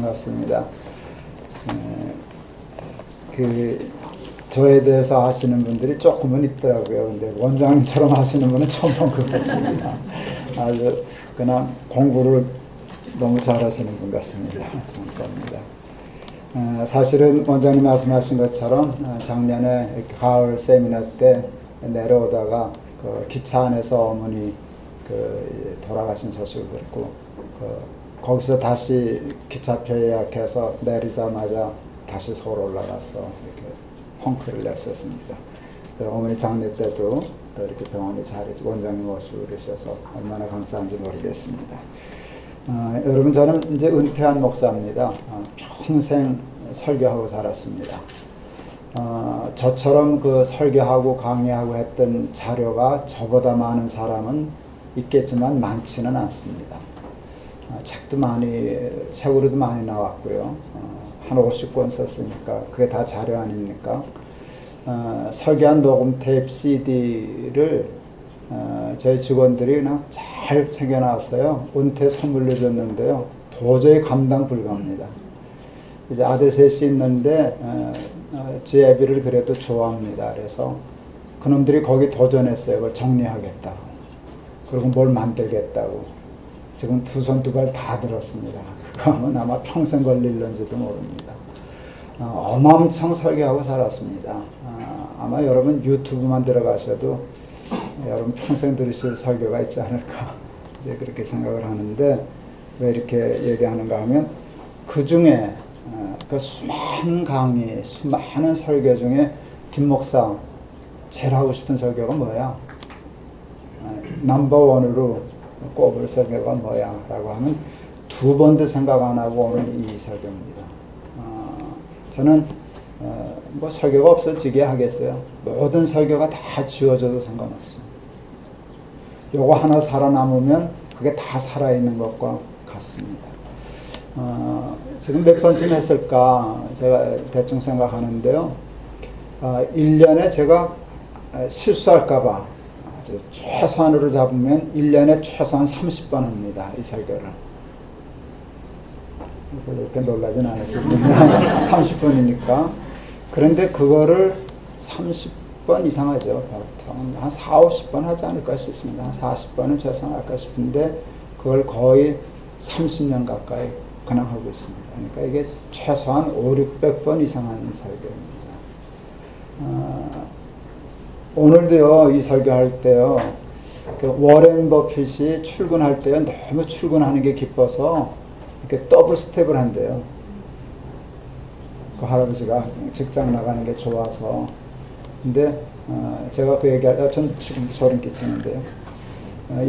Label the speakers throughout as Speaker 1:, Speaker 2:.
Speaker 1: 반갑습니다. 저에 대해서 아시는 분들이 조금은 있더라고요. 근데 원장님처럼 하시는 분은 처음 본 것 같습니다. 아주 그냥 공부를 너무 잘하시는 분 같습니다. 감사합니다. 사실은 원장님 말씀하신 것처럼 작년에 이렇게 가을 세미나 때 내려오다가 그 기차 안에서 어머니 돌아가신 소식을 듣고 거기서 다시 기차표 예약해서 내리자마자 다시 서울 올라가서 이렇게 펑크를 냈었습니다. 어머니 장례 때도 또 이렇게 병원에 잘해주고 원장님 모시고 그러셔서 얼마나 감사한지 모르겠습니다. 여러분, 저는 이제 은퇴한 목사입니다. 평생 설교하고 살았습니다. 저처럼 그 설교하고 강의하고 했던 자료가 저보다 많은 사람은 있겠지만 많지는 않습니다. 책도 많이, 책으로도 많이 나왔고요. 한 50권 썼으니까 그게 다 자료 아닙니까? 설교한 녹음 테이프 CD를 저희 직원들이 그냥 잘 챙겨놨어요. 은퇴 선물로 줬는데요. 도저히 감당 불가합니다. 이제 아들 셋이 있는데 제 애비를 그래도 좋아합니다. 그래서 그놈들이 거기 도전했어요. 그걸 정리하겠다고. 그리고 뭘 만들겠다고. 지금 두 손 두 발 다 들었습니다. 그러면 아마 평생 걸릴런지도 모릅니다. 어마어마한 설교하고 살았습니다. 아마 여러분 유튜브만 들어가셔도 여러분 평생 들으실 설교가 있지 않을까 이제 그렇게 생각을 하는데, 왜 이렇게 얘기하는가 하면 그 중에 그 수많은 강의, 수많은 설교 중에 김 목사 제일 하고 싶은 설교가 뭐야? 넘버원으로 꼽을 설교가 뭐야? 라고 하면 두 번도 생각 안 하고 오늘 이 설교입니다. 저는 뭐 설교가 없어지게 하겠어요. 모든 설교가 다 지워져도 상관없어요. 요거 하나 살아남으면 그게 다 살아있는 것과 같습니다. 지금 몇 번쯤 했을까 제가 대충 생각하는데요. 1년에 제가 실수할까봐 아주 최소한으로 잡으면 1년에 최소한 30번 합니다. 이 설교를. 그렇게 놀라진 않으시군요. 30번이니까. 그런데 그거를 30번 이상 하죠. 보통 한 4, 50번 하지 않을까 싶습니다. 한 40번은 최소한 할까 싶은데 그걸 거의 30년 가까이 그냥 하고 있습니다. 그러니까 이게 최소한 5, 600번 이상 하는 설교입니다. 오늘도요, 이 설교할 때요, 그 워렌 버핏이 출근할 때요, 너무 출근하는 게 기뻐서 이렇게 더블 스텝을 한대요. 그 할아버지가 직장 나가는 게 좋아서. 근데 제가 그 얘기하다 전 지금도 소름 끼치는데요.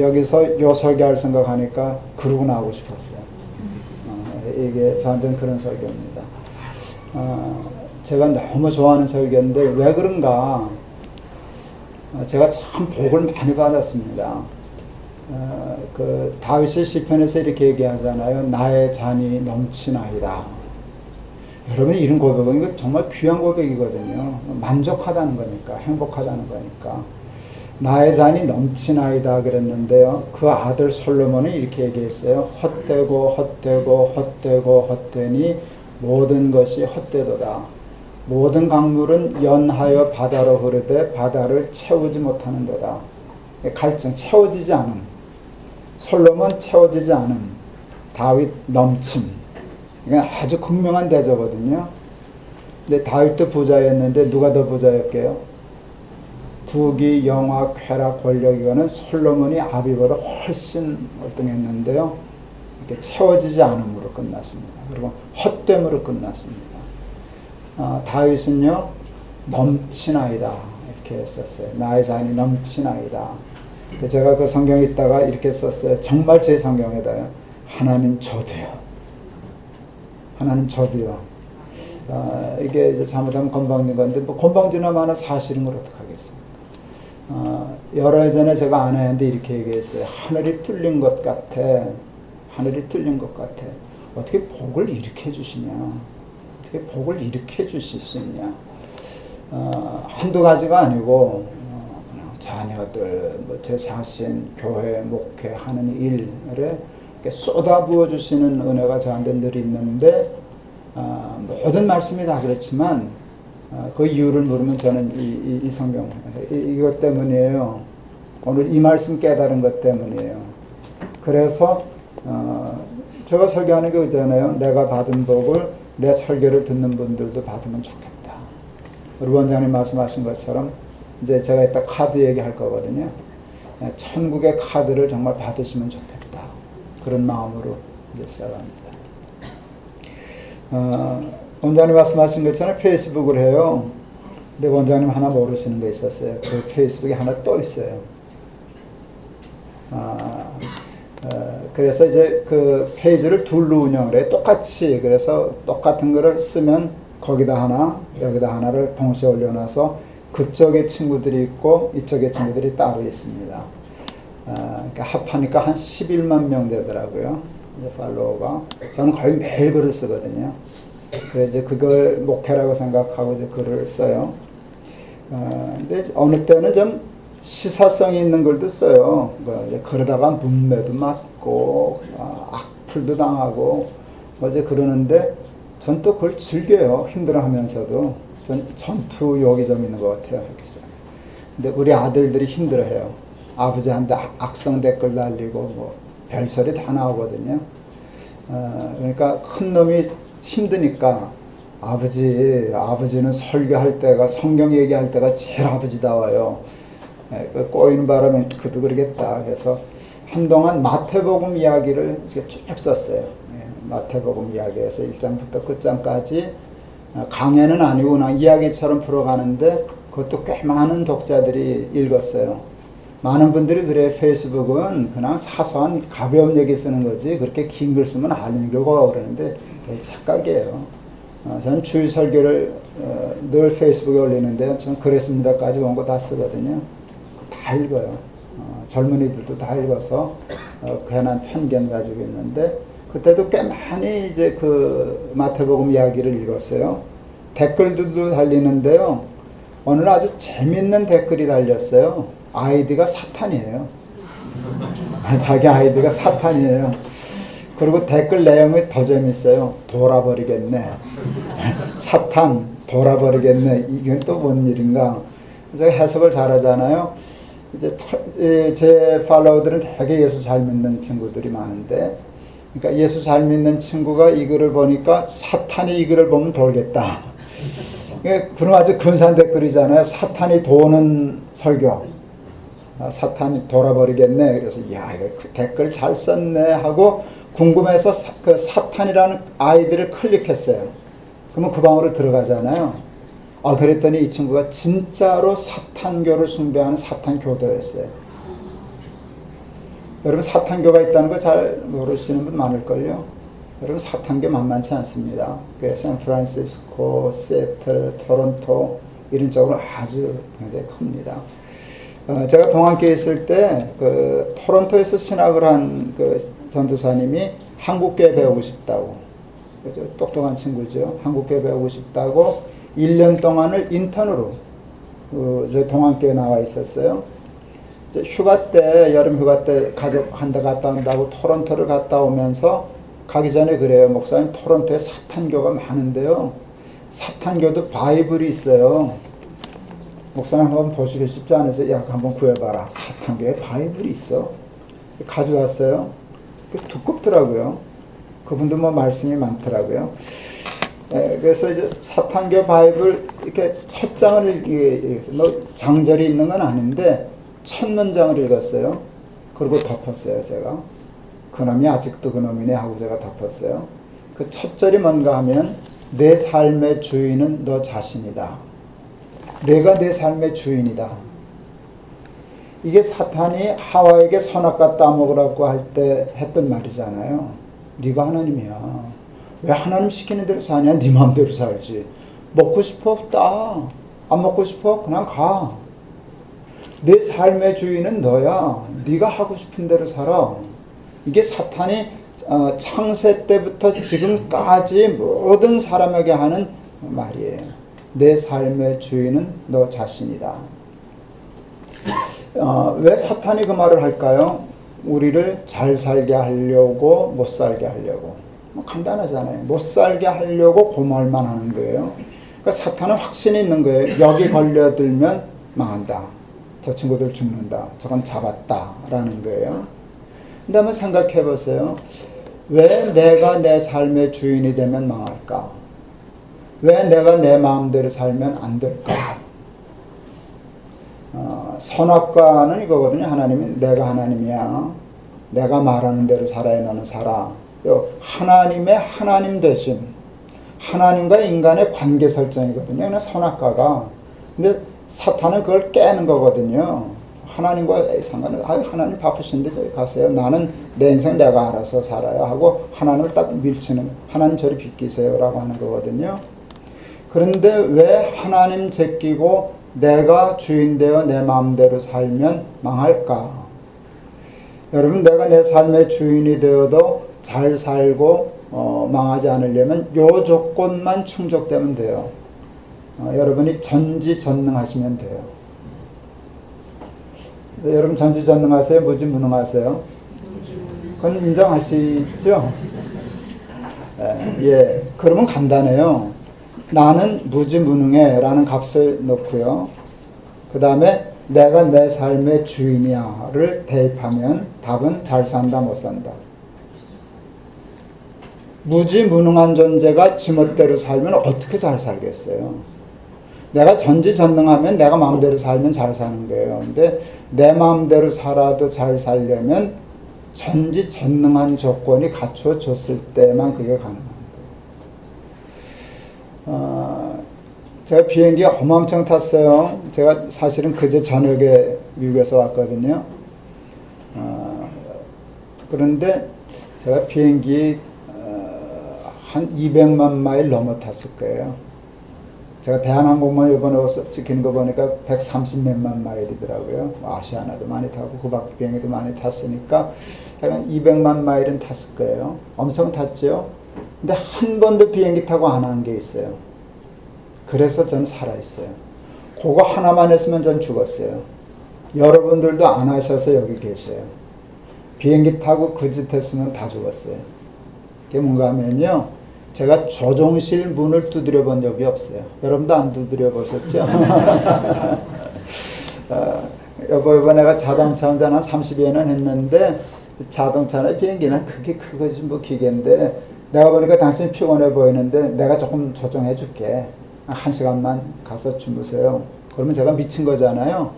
Speaker 1: 여기서 요 설교할 생각하니까 그러고 나오고 싶었어요. 이게 저한테는 그런 설교입니다. 제가 너무 좋아하는 설교인데 왜 그런가? 제가 참 복을 많이 받았습니다. 그 다윗의 시편에서 이렇게 얘기하잖아요. 나의 잔이 넘치나이다. 여러분이 이런 고백은 이거 정말 귀한 고백이거든요. 만족하다는 거니까, 행복하다는 거니까. 나의 잔이 넘치나이다 그랬는데요. 그 아들 솔로몬이 이렇게 얘기했어요. 헛되고 헛되고 헛되고 헛되니 모든 것이 헛되도다. 모든 강물은 연하여 바다로 흐르되 바다를 채우지 못하는도다. 갈증, 채워지지 않음. 솔로몬 채워지지 않음. 다윗 넘침. 이건 아주 극명한 대조거든요. 근데 다윗도 부자였는데 누가 더 부자였게요? 부귀, 영화, 쾌락, 권력, 이거는 솔로몬이 아비보다 훨씬 월등했는데요. 이렇게 채워지지 않음으로 끝났습니다. 그리고 헛됨으로 끝났습니다. 다윗은요, 넘치나이다 이렇게 썼어요. 나의 잔이 넘치나이다. 제가 그 성경에 있다가 이렇게 썼어요. 정말 제 성경에다요. 하나님 저도요. 하나님 저도요. 이게 이제 잘못하면 건방진 건데 뭐 건방지나 마나 사실인 걸 어떡하겠습니까? 열흘 전에 제가 아내한테 이렇게 얘기했어요. 하늘이 뚫린 것 같아. 하늘이 뚫린 것 같아. 어떻게 복을 이렇게 해주시냐. 어떻게 복을 이렇게 해주실 수 있냐. 한두 가지가 아니고 그냥 자녀들, 뭐 제 자신, 교회, 목회, 하는 일에 쏟아부어 주시는 은혜가 저한테 늘 있는데 모든 말씀이 다 그렇지만 그 이유를 물으면 저는 이 성경 이것 때문이에요. 오늘 이 말씀 깨달은 것 때문이에요. 그래서 제가 설교하는 게 그잖아요. 내가 받은 복을 내 설교를 듣는 분들도 받으면 좋겠다. 우리 원장님 말씀하신 것처럼 이제 제가 이따 카드 얘기할 거거든요. 천국의 카드를 정말 받으시면 좋겠다. 그런 마음으로 이제 시작합니다. 원장님 말씀하신 것처럼 페이스북을 해요. 근데 원장님 하나 모르시는 게 있었어요. 그 페이스북에 하나 또 있어요. 그래서 이제 그 페이지를 둘로 운영을 해요. 똑같이. 그래서 똑같은 거를 쓰면 거기다 하나, 여기다 하나를 동시에 올려놔서 그쪽에 친구들이 있고 이쪽에 친구들이 따로 있습니다. 그러니까 합하니까 한 11만 명 되더라고요. 이제 팔로워가. 저는 거의 매일 글을 쓰거든요. 그래서 이제 그걸 목회라고 생각하고 이제 글을 써요. 근데 어느 때는 좀 시사성이 있는 글도 써요. 그러다가 문매도 맞고, 악플도 당하고, 이제 그러는데, 전 또 그걸 즐겨요. 힘들어 하면서도. 전 전투욕이 좀 있는 것 같아요. 이렇게 써요. 근데 우리 아들들이 힘들어 해요. 아버지한테 악성 댓글 날리고, 뭐, 별소리 다 나오거든요. 그러니까 큰 놈이 힘드니까, 아버지는 설교할 때가, 성경 얘기할 때가 제일 아버지다워요. 꼬이는 바람에 그도 그러겠다. 그래서 한동안 마태복음 이야기를 쭉 썼어요. 마태복음 이야기에서 1장부터 끝장까지 강해는 아니고 그냥 이야기처럼 풀어가는데 그것도 꽤 많은 독자들이 읽었어요. 많은 분들이 그래 페이스북은 그냥 사소한 가벼운 얘기 쓰는 거지 그렇게 긴 글 쓰면 안 읽고 그러는데 착각이에요. 저는 주일 설교를 늘 페이스북에 올리는데 저는 그랬습니다까지 온 거 다 쓰거든요. 다 읽어요. 젊은이들도 다 읽어서 괜한 편견 가지고 있는데 그때도 꽤 많이 이제 그 마태복음 이야기를 읽었어요. 댓글들도 달리는데요. 어느 날 아주 재밌는 댓글이 달렸어요. 아이디가 사탄이에요. 자기 아이디가 사탄이에요. 그리고 댓글 내용이 더 재밌어요. 돌아버리겠네. 사탄 돌아버리겠네. 이건 또 뭔 일인가. 제가 해석을 잘하잖아요. 이제 제 팔로워들은 되게 예수 잘 믿는 친구들이 많은데, 그러니까 예수 잘 믿는 친구가 이 글을 보니까 사탄이 이 글을 보면 돌겠다. 그럼 아주 근사한 댓글이잖아요. 사탄이 도는 설교. 사탄이 돌아버리겠네. 그래서 야 이거 댓글 잘 썼네 하고 궁금해서 그 사탄이라는 아이디를 클릭했어요. 그러면 그 방으로 들어가잖아요. 그랬더니 이 친구가 진짜로 사탄교를 숭배하는 사탄교도였어요. 여러분 사탄교가 있다는 거 잘 모르시는 분 많을걸요. 여러분 사탄교 만만치 않습니다. 샌프란시스코, 시애틀, 토론토 이런 쪽으로 아주 굉장히 큽니다. 제가 동안교에 있을 때 그 토론토에서 신학을 한 그 전도사님이 한국교 배우고 싶다고, 그죠? 똑똑한 친구죠. 한국교 배우고 싶다고 1년 동안을 인턴으로 저 동안교에 나와 있었어요. 휴가 때, 여름 휴가 때 가족 한 대 갔다 온다고 토론토를 갔다 오면서 가기 전에 그래요. 목사님 토론토에 사탄교가 많은데요. 사탄교도 바이블이 있어요. 목사님 한번 보시기 쉽지 않으세요? 야, 한번 구해봐라. 사탄교에 바이블이 있어. 가져왔어요. 두껍더라고요. 그분도 뭐 말씀이 많더라고요. 그래서 이제 사탄교 바이블 이렇게 첫 장을 읽었어요. 뭐 장절이 있는 건 아닌데 첫 문장을 읽었어요. 그리고 덮었어요, 제가. 그놈이 아직도 그놈이네 하고 제가 덮었어요. 그 첫 절이 뭔가 하면 내 삶의 주인은 너 자신이다. 내가 내 삶의 주인이다. 이게 사탄이 하와에게 선악과 따먹으라고 할 때 했던 말이잖아요. 네가 하나님이야. 왜 하나님 시키는 대로 사냐? 네 마음대로 살지. 먹고 싶어? 따. 안 먹고 싶어? 그냥 가. 내 삶의 주인은 너야. 네가 하고 싶은 대로 살아. 이게 사탄이 창세 때부터 지금까지 모든 사람에게 하는 말이에요. 내 삶의 주인은 너 자신이다. 왜 사탄이 그 말을 할까요? 우리를 잘 살게 하려고 못 살게 하려고. 뭐 간단하잖아요. 못 살게 하려고 고말만 하는 거예요. 그러니까 사탄은 확신이 있는 거예요. 여기 걸려들면 망한다. 저 친구들 죽는다. 저건 잡았다. 라는 거예요. 근데 한번 생각해 보세요. 왜 내가 내 삶의 주인이 되면 망할까? 왜 내가 내 마음대로 살면 안 될까? 선악과는 이거거든요. 하나님이 내가 하나님이야. 내가 말하는 대로 살아야 너는 살아. 하나님의 하나님 되심. 하나님과 인간의 관계 설정이거든요. 그냥 선악과가. 근데 사탄은 그걸 깨는 거거든요. 하나님과 상관은 하나님 바쁘신데 저기 가세요. 나는 내 인생 내가 알아서 살아야 하고 하나님을 딱 밀치는 하나님 저리 비키세요라고 하는 거거든요. 그런데 왜 하나님 제끼고 내가 주인 되어 내 마음대로 살면 망할까? 여러분 내가 내 삶의 주인이 되어도 잘 살고 망하지 않으려면 요 조건만 충족되면 돼요. 여러분이 전지전능하시면 돼요. 여러분 전지전능하세요? 무지무능하세요? 그건 인정하시죠? 예, 그러면 간단해요. 나는 무지무능해 라는 값을 넣고요. 그 다음에 내가 내 삶의 주인이야 를 대입하면 답은 잘 산다 못 산다. 무지무능한 존재가 지멋대로 살면 어떻게 잘 살겠어요? 내가 전지전능하면 내가 마음대로 살면 잘 사는 거예요. 근데 내 마음대로 살아도 잘 살려면 전지전능한 조건이 갖추어졌을 때만 그게 가능합니다. 제가 비행기 어마어마하게 탔어요. 제가 사실은 그제 저녁에 미국에서 왔거든요. 그런데 제가 비행기 한 200만 마일 넘어 탔을 거예요. 제가 대한항공만 이번에 찍히는 거 보니까 130몇만 마일이더라고요. 아시아나도 많이 타고 그 밖 비행기도 많이 탔으니까 한 200만 마일은 탔을 거예요. 엄청 탔죠. 근데 한 번도 비행기 타고 안 한 게 있어요. 그래서 전 살아있어요. 그거 하나만 했으면 전 죽었어요. 여러분들도 안 하셔서 여기 계셔요. 비행기 타고 그 짓 했으면 다 죽었어요. 그게 뭔가 하면요. 제가 조종실 문을 두드려 본 적이 없어요. 여러분도 안 두드려 보셨죠? 여보 내가 자동차 운전 한 30여 년 했는데 자동차나 비행기는 그게 그거지 뭐 기계인데 내가 보니까 당신 피곤해 보이는데 내가 조금 조정해 줄게. 1시간만 가서 주무세요. 그러면 제가 미친 거잖아요.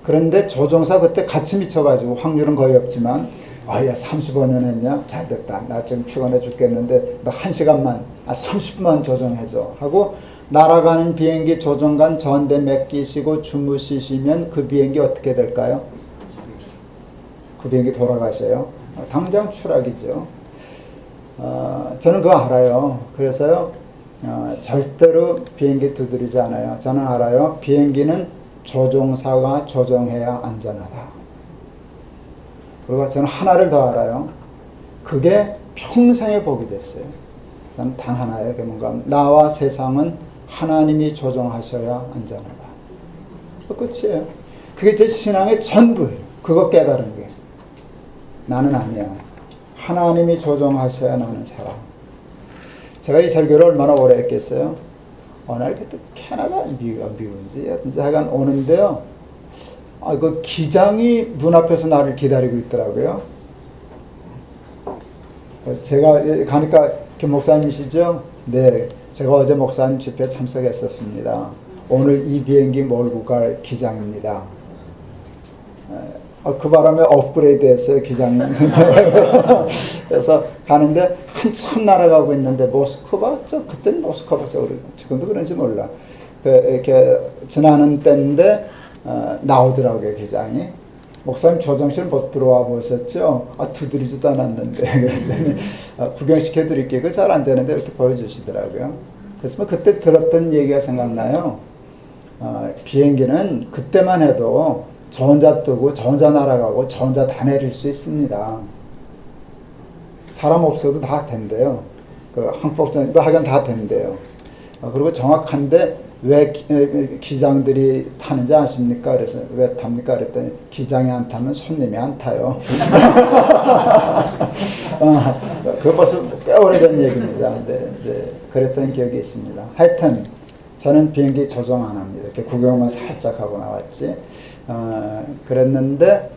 Speaker 1: 그런데 조종사 그때 같이 미쳐가지고 확률은 거의 없지만 야 35년 했냐? 잘됐다. 나 지금 피곤해 죽겠는데 너 1시간만 30분만 조정해줘 하고 날아가는 비행기 조종관 전대 맡기시고 주무시시면 그 비행기 어떻게 될까요? 그 비행기 돌아가셔요. 당장 추락이죠. 저는 그거 알아요. 그래서요 절대로 비행기 두드리지 않아요. 저는 알아요. 비행기는 조종사가 조종해야 안전하다. 그리고 저는 하나를 더 알아요. 그게 평생의 복이 됐어요. 저는 단 하나예요. 그게 뭔가 나와 세상은 하나님이 조종하셔야 안전하다. 그 끝이에요. 그게 제 신앙의 전부예요. 그거 깨달은 게. 나는 아니야. 하나님이 조종하셔야 나는 살아. 제가 이 설교를 얼마나 오래 했겠어요? 어느 날 그때 캐나다 미국인지 하여간 오는데요. 그 기장이 문 앞에서 나를 기다리고 있더라고요. 제가 가니까 김 목사님이시죠? 네, 제가 어제 목사님 집회에 참석했었습니다. 오늘 이 비행기 몰고 갈 기장입니다. 그 바람에 업그레이드 했어요, 기장님. 그래서 가는데 한참 날아가고 있는데 모스크바죠? 그때는 모스크바죠. 지금도 그런지 몰라. 이렇게 지나는 때인데 나오더라고요, 기장이. 목사님 조정실 못 들어와 보셨죠? 두드리지도 않았는데. 그랬더니 구경시켜 드릴게요. 그거 잘 안 되는데 이렇게 보여주시더라고요. 그래서 그때 들었던 얘기가 생각나요. 비행기는 그때만 해도 저 혼자 뜨고 저 혼자 날아가고 저 혼자 다 내릴 수 있습니다. 사람 없어도 다 된대요. 그 항법전도 하긴 다 된대요. 그리고 정확한데 왜 기장들이 타는지 아십니까? 그래서 왜 탑니까? 그랬더니 기장이 안 타면 손님이 안 타요. 그거 벌써 꽤 오래전 얘기입니다. 근데 이제 그랬던 기억이 있습니다. 하여튼 저는 비행기 조종 안 합니다. 이렇게 구경만 살짝 하고 나왔지. 그랬는데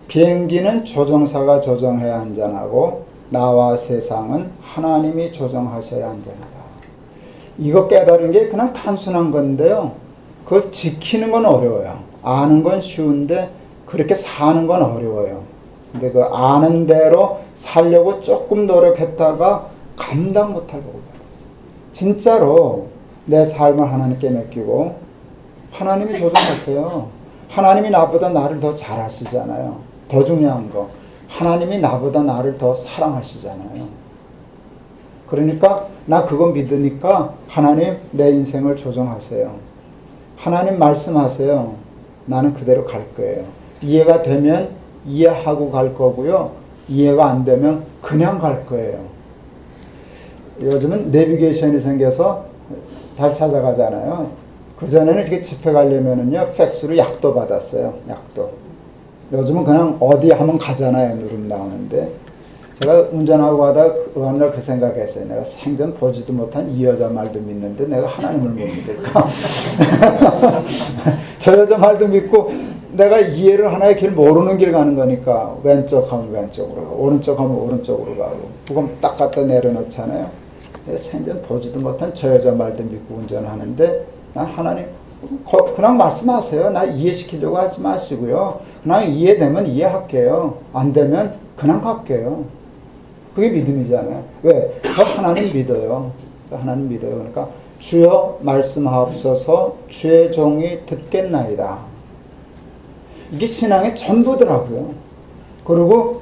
Speaker 1: 비행기는 조종사가 조종해야 안전하고 나와 세상은 하나님이 조종하셔야 안전하다. 이거 깨달은 게 그냥 단순한 건데요. 그걸 지키는 건 어려워요. 아는 건 쉬운데 그렇게 사는 건 어려워요. 근데 그 아는 대로 살려고 조금 노력했다가 감당 못할 거고 진짜로 내 삶을 하나님께 맡기고 하나님이 조종하세요. 하나님이 나보다 나를 더 잘 아시잖아요. 더 중요한 거 하나님이 나보다 나를 더 사랑하시잖아요. 그러니까 나 그건 믿으니까 하나님 내 인생을 조종하세요. 하나님 말씀하세요. 나는 그대로 갈 거예요. 이해가 되면 이해하고 갈 거고요. 이해가 안 되면 그냥 갈 거예요. 요즘은 내비게이션이 생겨서 잘 찾아가잖아요. 그전에는 이렇게 집회 가려면은요, 팩스로 약도 받았어요. 약도. 요즘은 그냥 어디 하면 가잖아요. 누르면 나오는데. 제가 운전하고 가다가 어느 날 그 생각했어요. 내가 생전 보지도 못한 이 여자 말도 믿는데 내가 하나님을 못 믿을까? 저 여자 말도 믿고 내가 이해를 하나의 길 모르는 길 가는 거니까 왼쪽 하면 왼쪽으로 가고 오른쪽 하면 오른쪽으로 가고 그건 딱 갖다 내려놓잖아요. 생전 보지도 못한 저 여자 말도 믿고 운전하는데 난 하나님 그냥 말씀하세요. 나 이해시키려고 하지 마시고요. 그냥 이해되면 이해할게요. 안 되면 그냥 갈게요. 그게 믿음이잖아요. 왜? 저 하나님 믿어요. 저 하나님 믿어요. 그러니까 주여 말씀하옵소서 주의 종이 듣겠나이다. 이게 신앙의 전부더라고요. 그리고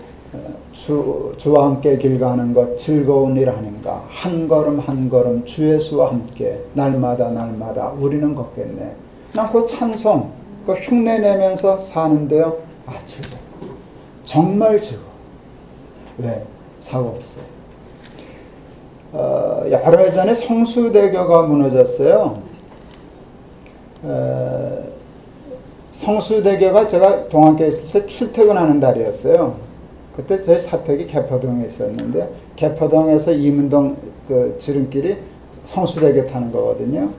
Speaker 1: 주와 함께 길 가는 것 즐거운 일 아닌가. 한 걸음 한 걸음 주 예수와 함께 날마다 날마다 우리는 걷겠네. 난 그 찬송, 그 흉내 내면서 사는데요. 아, 즐거워. 정말 즐거워. 왜? 사고 없어요. 여러 해 전에 성수대교가 무너졌어요. 성수대교가 제가 동학교에 있을 때 출퇴근하는 달이었어요. 그때 저희 사택이 개포동에 있었는데 개포동에서 이문동 그 지름길이 성수대교 타는 거거든요.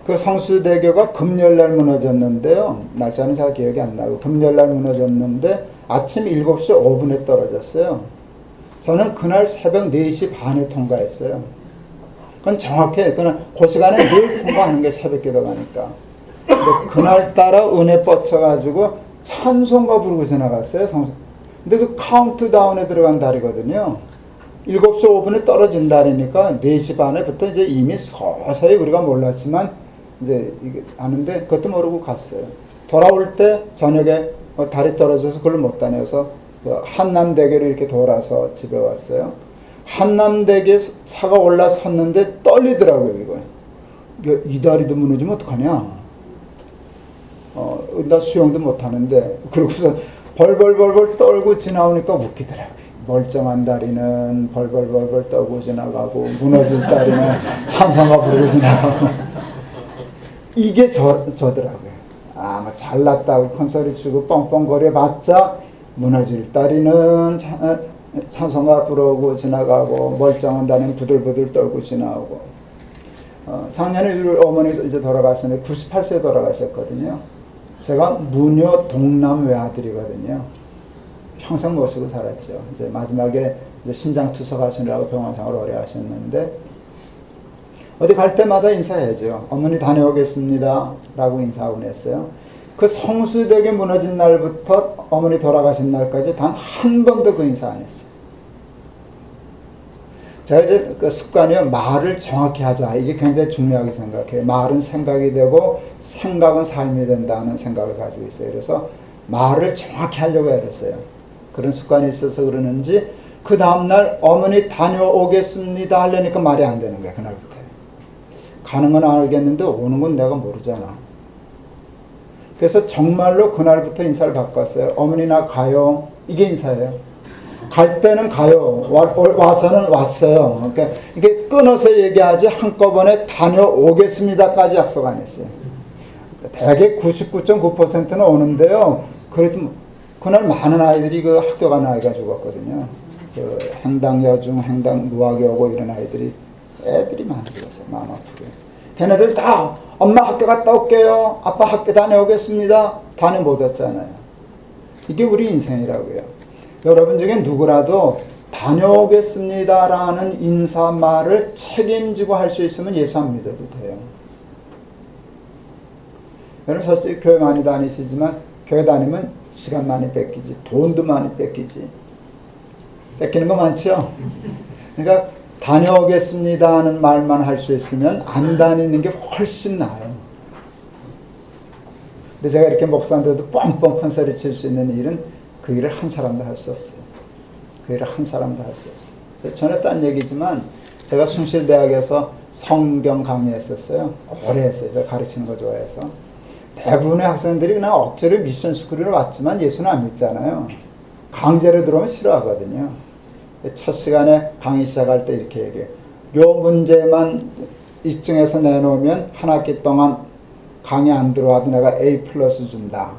Speaker 1: 그 성수대교가 금요일날 무너졌는데요. 날짜는 잘 기억이 안 나고 금요일날 무너졌는데 아침 7시 5분에 떨어졌어요. 저는 그날 새벽 4시 반에 통과했어요. 그건 정확해. 그냥 그 시간에 늘 통과하는 게 새벽기도 가니까. 근데 그날따라 은혜 뻗쳐가지고 찬송가 부르고 지나갔어요. 근데 그 카운트다운에 들어간 달이거든요. 7시 5분에 떨어진 달이니까 4시 반에부터 이제 이미 서서히 우리가 몰랐지만 이제 이게 아는데 그것도 모르고 갔어요. 돌아올 때 저녁에 달이 떨어져서 그걸 못 다녀서 한남대교를 이렇게 돌아서 집에 왔어요. 한남대교에 차가 올라섰는데 떨리더라고요. 이거 이 다리도 무너지면 어떡하냐. 나 수영도 못하는데 그러고서 벌벌벌벌 떨고 지나오니까 웃기더라고요. 멀쩡한 다리는 벌벌벌벌 떨고 지나가고 무너질 다리는 찬송가 부르고 지나가고 이게 저더라고요. 뭐 잘났다고 큰소리 치고 뻥뻥거려 봤자 무너질 다리는 찬송가 부르고 지나가고 멀쩡한 다리는 부들부들 떨고 지나오고. 작년에 우리 어머니도 이제 돌아가셨는데 98세에 돌아가셨거든요. 제가 무녀 동남 외아들이거든요. 평생 모시고 살았죠. 이제 마지막에 이제 신장 투석하시느라고 병원 생활을 오래 하셨는데 어디 갈 때마다 인사해야죠. 어머니 다녀오겠습니다 라고 인사하고 냈어요. 그 성수대교 무너진 날부터 어머니 돌아가신 날까지 단 한 번도 그 인사 안 했어요. 제가 이제 그 습관이요. 말을 정확히 하자. 이게 굉장히 중요하게 생각해요. 말은 생각이 되고 생각은 삶이 된다는 생각을 가지고 있어요. 그래서 말을 정확히 하려고 애랬어요. 그런 습관이 있어서 그러는지 그 다음날 어머니 다녀오겠습니다 하려니까 말이 안 되는 거예요. 그날부터. 가는 건 알겠는데 오는 건 내가 모르잖아. 그래서 정말로 그날부터 인사를 바꿨어요. 어머니 나 가요. 이게 인사예요. 갈 때는 가요. 와서는 왔어요. 그러니까 이게 끊어서 얘기하지 한꺼번에 다녀오겠습니다까지 약속 안 했어요. 대개 99.9%는 오는데요. 그래도 그날 많은 아이들이 그 학교 가는 아이가 죽었거든요. 그 행당 여중, 행당 무학이 오고 이런 아이들이 애들이 많이 죽었어요. 마음 아프게. 걔네들 다 엄마 학교 갔다 올게요. 아빠 학교 다녀오겠습니다. 다녀 못 왔잖아요. 이게 우리 인생이라고요. 여러분 중에 누구라도 다녀오겠습니다라는 인사말을 책임지고 할 수 있으면 예수 안 믿어도 돼요. 여러분 솔직히 교회 많이 다니시지만 교회 다니면 시간 많이 뺏기지, 돈도 많이 뺏기지. 뺏기는 거 많죠? 그러니까 다녀오겠습니다 하는 말만 할 수 있으면 안 다니는 게 훨씬 나아요. 근데 제가 이렇게 목사인데도 뻥뻥 큰 소리 칠 수 있는 일은 그 일을 한 사람도 할 수 없어요. 그 일을 한 사람도 할 수 없어요. 전에 딴 얘기지만 제가 숭실대학에서 성경 강의했었어요. 오래 했어요. 제가 가르치는 거 좋아해서. 대부분의 학생들이 그냥 억지로 미션 스쿨을 왔지만 예수는 안 믿잖아요. 강제로 들어오면 싫어하거든요. 첫 시간에 강의 시작할 때 이렇게 얘기해요. 요 문제만 입증해서 내놓으면 한 학기 동안 강의 안 들어와도 내가 A 플러스 준다.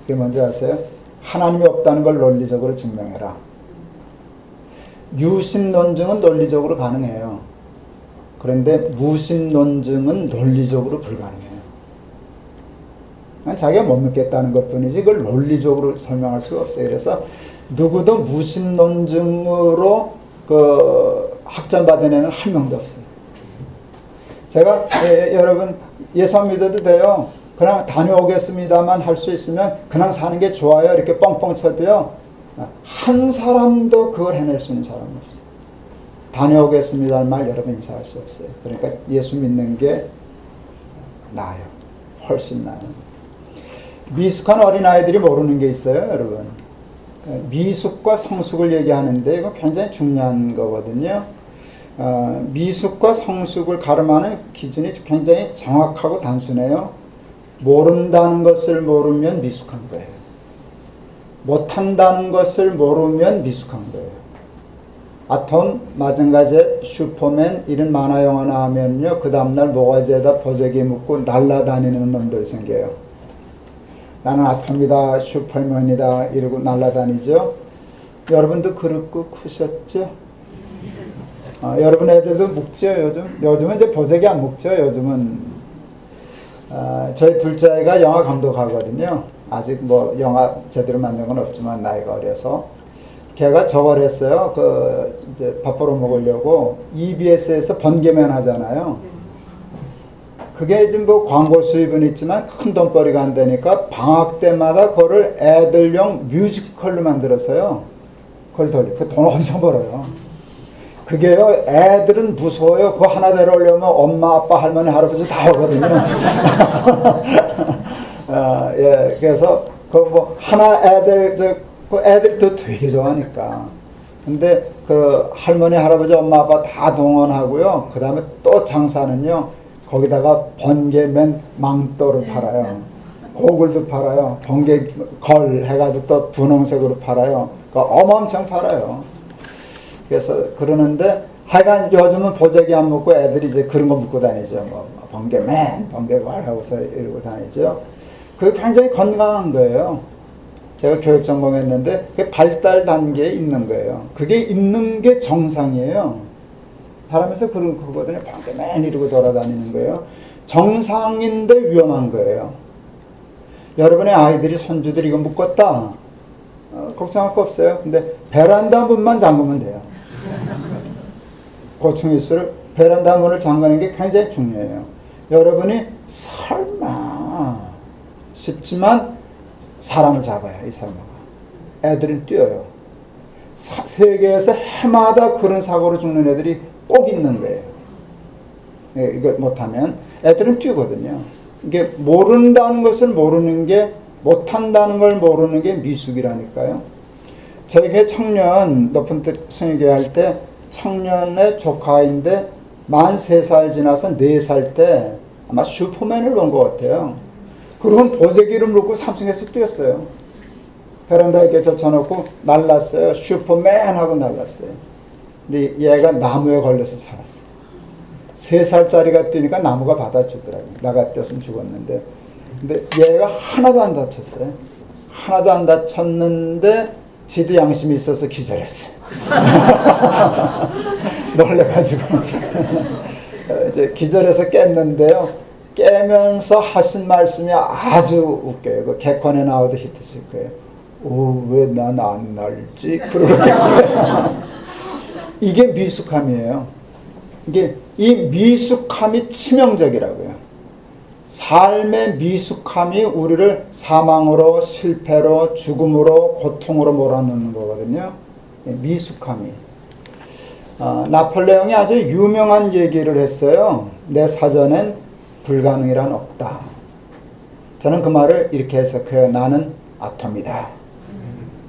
Speaker 1: 그게 뭔지 아세요? 하나님이 없다는 걸 논리적으로 증명해라. 유심 논증은 논리적으로 가능해요. 그런데 무심 논증은 논리적으로 불가능해요. 자기가 못 믿겠다는 것뿐이지 그걸 논리적으로 설명할 수가 없어요. 그래서 누구도 무심 논증으로 그 학점받은 애는 한 명도 없어요. 제가 여러분 예수 안 믿어도 돼요. 그냥 다녀오겠습니다만 할 수 있으면 그냥 사는 게 좋아요. 이렇게 뻥뻥 쳐도요. 한 사람도 그걸 해낼 수 있는 사람은 없어요. 다녀오겠습니다는 말 여러분 인사할 수 없어요. 그러니까 예수 믿는 게 나아요. 훨씬 나아요. 미숙한 어린아이들이 모르는 게 있어요, 여러분. 미숙과 성숙을 얘기하는데 이거 굉장히 중요한 거거든요. 미숙과 성숙을 가름하는 기준이 굉장히 정확하고 단순해요. 모른다는 것을 모르면 미숙한 거예요. 못한다는 것을 모르면 미숙한 거예요. 아톰, 마찬가지 슈퍼맨 이런 만화 영화 나오면요. 그 다음날 모가지에다 보재기 묶고 날아다니는 놈들 생겨요. 나는 아톰이다, 슈퍼맨이다 이러고 날아다니죠. 여러분도 그렇고 크셨죠? 여러분 애들도 묶죠 요즘? 요즘은 이제 보재기 안 묶죠 요즘은. 저희 둘째 아이가 영화 감독하거든요. 아직 뭐 영화 제대로 만든 건 없지만 나이가 어려서. 걔가 저걸 했어요. 이제 밥 벌어 먹으려고 EBS에서 번개맨 하잖아요. 그게 지금 뭐 광고 수입은 있지만 큰 돈벌이가 안 되니까 방학 때마다 그거를 애들용 뮤지컬로 만들었어요. 그걸 돌려. 그 돈 엄청 벌어요. 그게요, 애들은 무서워요. 그거 하나 데려오려면 엄마, 아빠, 할머니, 할아버지 다 오거든요. 예, 그래서 그 하나 그 애들이 또 되게 좋아하니까. 근데 그 할머니, 할아버지, 엄마, 아빠 다 동원하고요. 그 다음에 또 장사는요. 거기다가 번개맨 망토를 팔아요. 고글도 팔아요. 번개 걸 해가지고 또 분홍색으로 팔아요. 그러니까 어마어마하게 팔아요. 그래서 그러는데 하여간 요즘은 보재기 안 묶고 애들이 이제 그런 거 묶고 다니죠. 뭐 번개맨, 번개걸 하고서 이러고 다니죠. 그게 굉장히 건강한 거예요. 제가 교육 전공했는데 그게 발달 단계에 있는 거예요. 그게 있는 게 정상이에요. 사람에서 그거거든요. 번개맨 이러고 돌아다니는 거예요. 정상인데 위험한 거예요. 여러분의 아이들이 손주들이 이거 묶었다. 걱정할 거 없어요. 근데 베란다 문만 잠그면 돼요. 고충일수록 베란다 문을 잠그는 게 굉장히 중요해요. 여러분이 설마 싶지만 사람을 잡아요. 이 사람하고. 애들은 뛰어요. 세계에서 해마다 그런 사고로 죽는 애들이 꼭 있는 거예요. 이걸 못하면 애들은 뛰거든요. 이게 모른다는 것을 모르는 게, 못한다는 걸 모르는 게 미숙이라니까요. 저에게 청년 높은 뜻 승리교회 할 때 청년의 조카인데 만 3살 지나서 4살 때 아마 슈퍼맨을 본 것 같아요. 그러면 보재기를 물고 3층에서 뛰었어요. 베란다에 이렇게 젖혀놓고 날랐어요. 슈퍼맨 하고 날랐어요. 근데 얘가 나무에 걸려서 살았어요. 3살짜리가 뛰니까 나무가 받아주더라고요. 나가 뛰었으면 죽었는데. 근데 얘가 하나도 안 다쳤어요. 하나도 안 다쳤는데 지도 양심이 있어서 기절했어요. 놀래가지고 이제 기절해서 깼는데요. 깨면서 하신 말씀이 아주 웃겨요. 그 개콘에 나와도 히트칠 거예요. 오, 왜 난 안 날지? 그러겠어요. 이게 미숙함이에요. 이게 이 미숙함이 치명적이라고요. 삶의 미숙함이 우리를 사망으로, 실패로, 죽음으로, 고통으로 몰아넣는 거거든요. 미숙함이. 나폴레옹이 아주 유명한 얘기를 했어요. 내 사전엔 불가능이란 없다. 저는 그 말을 이렇게 해석해요. 나는 아톰이다.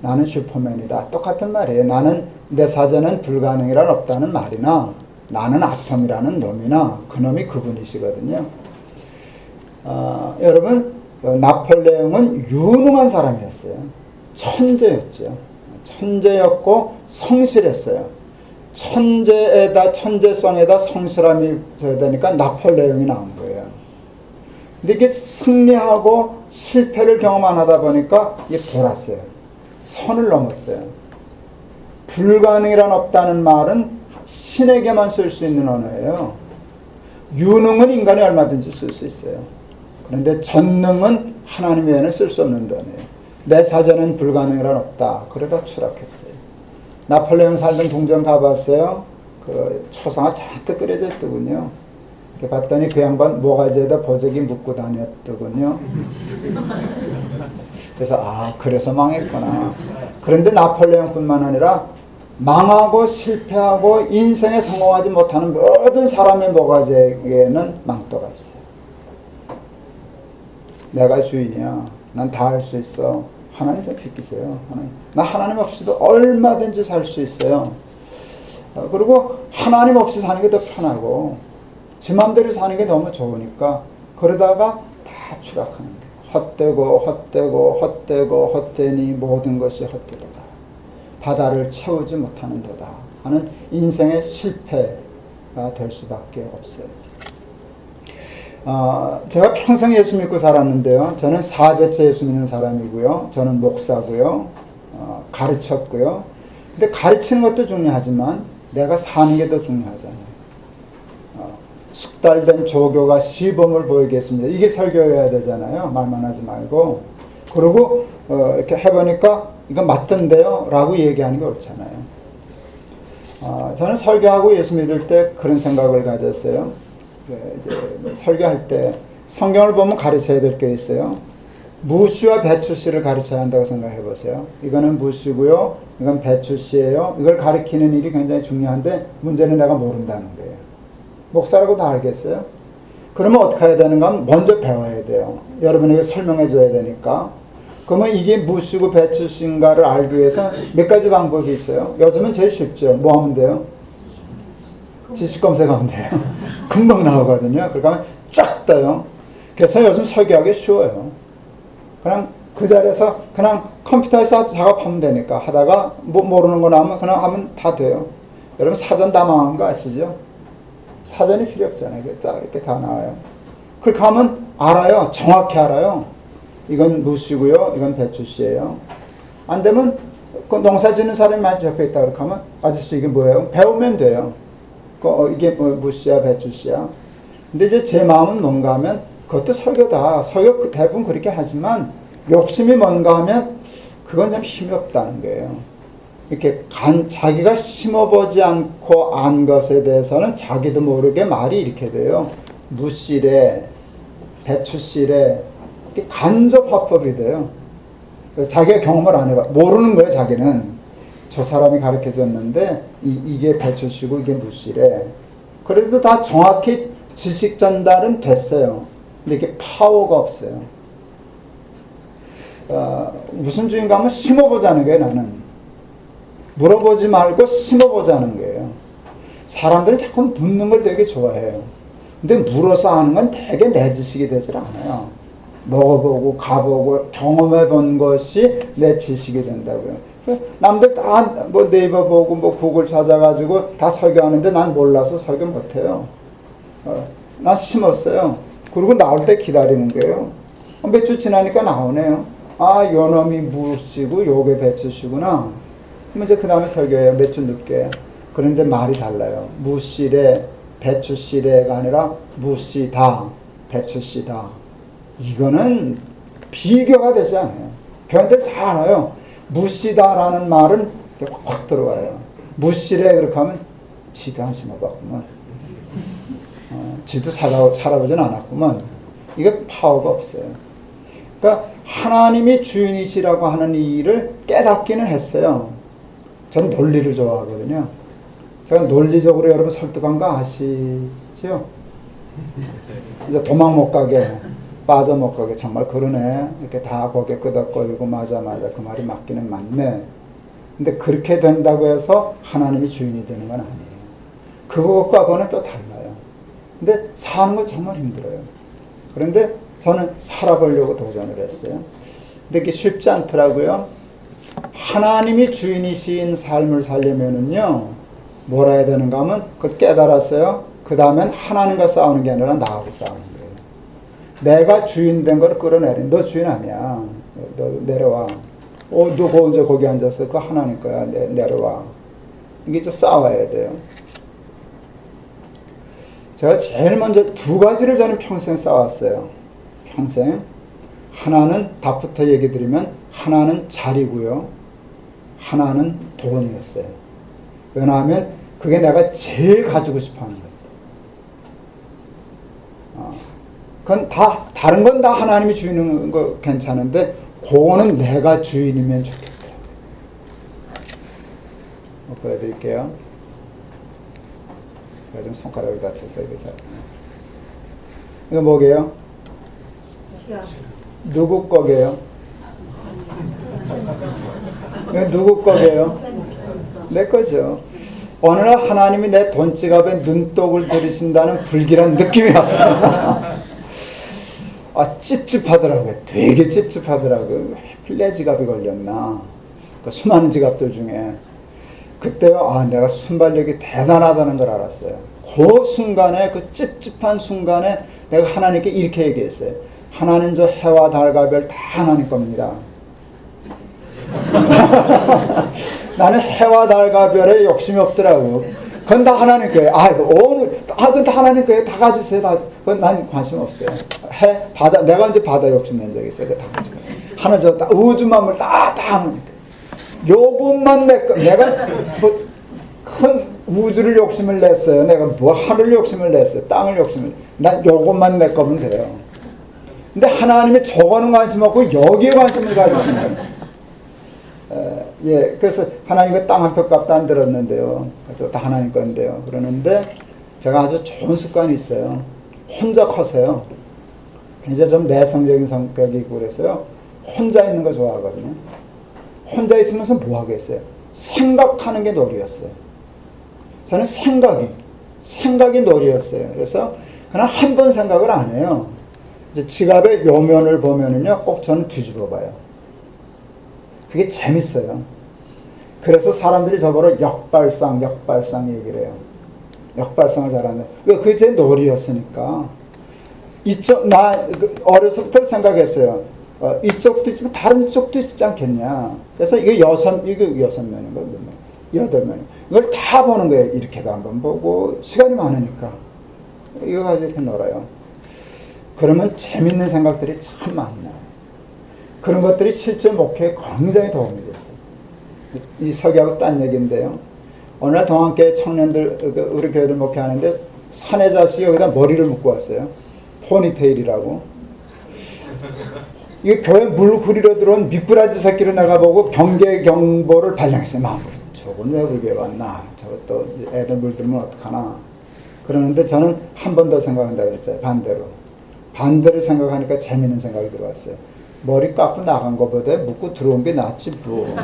Speaker 1: 나는 슈퍼맨이다. 똑같은 말이에요. 나는 내 사전엔 불가능이란 없다는 말이나 나는 아톰이라는 놈이나 그놈이 그분이시거든요. 여러분, 나폴레옹은 유능한 사람이었어요. 천재였죠. 천재였고 성실했어요. 천재성에다 성실함이 져야 되니까 나폴레옹이 나온 거예요. 근데 이게 승리하고 실패를 경험 안 하다 보니까 이게 돌았어요. 선을 넘었어요. 불가능이란 없다는 말은 신에게만 쓸 수 있는 언어예요. 유능은 인간이 얼마든지 쓸 수 있어요. 그런데 전능은 하나님 외에는 쓸 수 없는 언어예요. 내 사전은 불가능이란 없다. 그러다 추락했어요. 나폴레옹 살던 궁전 가봤어요. 그 초상화 잔뜩 끓여져 있더군요. 이렇게 봤더니 그 양반 모가지에다 보자기 묶고 다녔더군요. 그래서 그래서 망했구나. 그런데 나폴레옹뿐만 아니라 망하고 실패하고 인생에 성공하지 못하는 모든 사람의 모가지에는 망토가 있어요. 내가 주인이야. 난 다 할 수 있어. 하나님 좀 비키세요. 나 하나님 없이도 얼마든지 살 수 있어요. 그리고 하나님 없이 사는 게 더 편하고 지 맘대로 사는 게 너무 좋으니까 그러다가 다 추락하는 거예요. 헛되고 헛되니 모든 것이 헛되도다. 바다를 채우지 못하는 도다 하는 인생의 실패가 될 수밖에 없어요. 제가 평생 예수 믿고 살았는데요. 저는 4대째 예수 믿는 사람이고요. 저는 목사고요. 가르쳤고요. 근데 가르치는 것도 중요하지만 내가 사는 게 더 중요하잖아요. 숙달된 조교가 시범을 보이겠습니다. 이게 설교해야 되잖아요. 말만 하지 말고. 그리고 이렇게 해보니까 이거 맞던데요? 라고 얘기하는 게 옳잖아요. 저는 설교하고 예수 믿을 때 그런 생각을 가졌어요. 이제 설교할 때 성경을 보면 가르쳐야 될 게 있어요. 무씨와 배추씨를 가르쳐야 한다고 생각해 보세요. 이거는 무씨고요. 이건 배추씨예요. 이걸 가르치는 일이 굉장히 중요한데 문제는 내가 모른다는 거예요. 목사라고 다 알겠어요? 그러면 어떻게 해야 되는가 하면 먼저 배워야 돼요. 여러분에게 설명해 줘야 되니까. 그러면 이게 무씨고 배추씨인가를 알기 위해서 몇 가지 방법이 있어요. 요즘은 제일 쉽죠. 뭐 하면 돼요? 지식 검색하면 돼요. 금방 나오거든요. 그러니까 쫙 떠요. 그래서 요즘 설교하기 쉬워요. 그냥 그 자리에서 그냥 컴퓨터에서 작업하면 되니까 하다가 뭐 모르는 거 나오면 그냥 하면 다 돼요. 여러분 사전 다 망한 거 아시죠? 사전이 필요 없잖아요. 딱 이렇게 다 나와요. 그렇게 하면 알아요. 정확히 알아요. 이건 무씨고요. 이건 배추씨예요. 안 되면 그 농사 짓는 사람이 많이 옆에 있다 그렇게 하면 아저씨 이게 뭐예요? 배우면 돼요. 이게 무씨야 배추씨야. 근데 이제 제 마음은 뭔가 하면 그것도 설교다. 설교 대부분 그렇게 하지만 욕심이 뭔가 하면 그건 좀 힘이 없다는 거예요. 이렇게 자기가 심어보지 않고 안 것에 대해서는 자기도 모르게 말이 이렇게 돼요. 무씨래, 배추씨래. 이렇게 간접 화법이 돼요. 자기가 경험을 안 해봐. 모르는 거예요, 자기는. 저 사람이 가르쳐 줬는데 이게 배추씨고 이게 무씨래. 그래도 다 정확히 지식 전달은 됐어요. 근데 이게 파워가 없어요. 무슨 주인가 하면 심어보자는 거예요, 나는. 물어보지 말고 심어보자는 거예요. 사람들이 자꾸 묻는 걸 되게 좋아해요. 근데 물어서 하는 건 되게 내 지식이 되질 않아요. 먹어보고 가보고 경험해 본 것이 내 지식이 된다고요. 남들 다 뭐 네이버 보고 뭐 구글 찾아가지고 다 설교하는데 난 몰라서 설교 못해요. 난 심었어요. 그리고 나올 때 기다리는 거예요. 몇 주 지나니까 나오네요. 아, 요 놈이 무씨고 요게 배추씨구나. 그럼 이제 그 다음에 설교해요. 몇 주 늦게. 그런데 말이 달라요. 무씨래, 배추씨래가 아니라 무씨다, 배추씨다. 이거는 비교가 되지 않아요. 교인들 다 알아요. 무씨다라는 말은 확 들어와요. 무씨래 그렇게 하면 지도 안 심어봤구만. 지도 살아보진 않았구만. 이게 파워가 없어요. 그러니까 하나님이 주인이시라고 하는 일을 깨닫기는 했어요. 저는 논리를 좋아하거든요. 제가 논리적으로 여러분 설득한 거 아시죠? 이제 도망 못 가게, 빠져 못 가게, 정말 그러네. 이렇게 다 고개 끄덕거리고 맞아 그 말이 맞기는 맞네. 근데 그렇게 된다고 해서 하나님이 주인이 되는 건 아니에요. 그것과는 또 달라요. 근데 사는 거 정말 힘들어요. 그런데 저는 살아보려고 도전을 했어요. 근데 그게 쉽지 않더라고요. 하나님이 주인이신 삶을 살려면은요, 뭐라 해야 되는가 하면, 그걸 깨달았어요. 그 다음엔 하나님과 싸우는 게 아니라 나하고 싸우는 거예요. 내가 주인 된 걸 끌어내린, 너 주인 아니야. 너 내려와. 누구 언제 거기 앉았어? 그거 하나님 거야. 내려와. 이게 이제 싸워야 돼요. 제가 제일 먼저 두 가지를 저는 평생 싸웠어요. 평생. 하나는 답부터 얘기 드리면 하나는 자리고요. 하나는 돈이었어요. 왜냐하면 그게 내가 제일 가지고 싶어 하는 거예요. 그건 다, 다른 건 다 하나님이 주인인 거 괜찮은데, 그거는 내가 주인이면 좋겠더라고요. 보여드릴게요. 제가 좀 손가락을 다쳐서 이거 잘. 이거 뭐게요? 누구 거게요? 이거 누구 거게요? 내 거죠. 어느 날 하나님이 내 돈지갑에 눈독을 들이신다는 불길한 느낌이 왔어요. 아, 찝찝하더라고요. 되게 찝찝하더라고요. 하필 내 지갑이 걸렸나. 그 수많은 지갑들 중에. 그때요, 아, 내가 순발력이 대단하다는 걸 알았어요. 그 순간에, 그 찝찝한 순간에 내가 하나님께 이렇게 얘기했어요. 하나님, 저 해와 달과 별 다 하나님 겁니다. 나는 해와 달과 별에 욕심이 없더라고요. 그건 다 하나님 거예요. 그건 다 하나님 거예요. 다 가지세요. 그건 난 관심 없어요. 해, 바다, 내가 이제 바다 욕심 낸 적이 있어요. 다 가지고. 하늘, 저, 우주 만물 다 하나님 거예요. 요것만 내가 뭐 큰 우주를 욕심을 냈어요. 내가 뭐 하늘 욕심을 냈어요. 땅을 욕심을. 난 요것만 내 거면 돼요. 근데 하나님이 저거는 관심 없고 여기에 관심을 가지시는 거예요. 예, 그래서 하나님의 땅 한 표 값도 안 들었는데요. 다 하나님 건데요. 그러는데 제가 아주 좋은 습관이 있어요. 혼자 커서요. 굉장히 좀 내성적인 성격이고 그래서요. 혼자 있는 거 좋아하거든요. 혼자 있으면서 뭐 하겠어요? 생각하는 게 놀이였어요. 저는 생각이 놀이였어요. 그래서 그냥 한 번 생각을 안 해요. 이제 지갑의 요면을 보면은요, 꼭 저는 뒤집어 봐요. 그게 재밌어요. 그래서 사람들이 저거를 역발상 얘기를 해요. 역발상을 잘하는데. 왜? 그게 제 놀이였으니까. 어려서부터 생각했어요. 이쪽도 있지만 다른 쪽도 있지 않겠냐. 그래서 이게 여섯 면인가? 8면. 이걸 다 보는 거예요. 이렇게도 한번 보고, 시간이 많으니까. 이거 가지고 이렇게 놀아요. 그러면 재밌는 생각들이 참 많나요. 그런 것들이 실제 목회에 굉장히 도움이 됐어요. 이 설교하고 딴 얘기인데요. 어느 날 동안교회 청년들, 우리 교회들 목회하는데 사내자식이 여기다 머리를 묶고 왔어요. 포니테일이라고. 이게 교회 물 흐리러 들어온 미꾸라지 새끼를 나가보고 경계 경보를 발령했어요. 마음으로. 저건 왜 우리 교회 왔나. 저것도 애들 물들면 어떡하나. 그러는데 저는 한 번 더 생각한다 그랬잖아요. 반대로 생각하니까 재밌는 생각이 들어왔어요. 머리 깎고 나간 것보다 묶고 들어온 게 낫지 뭐.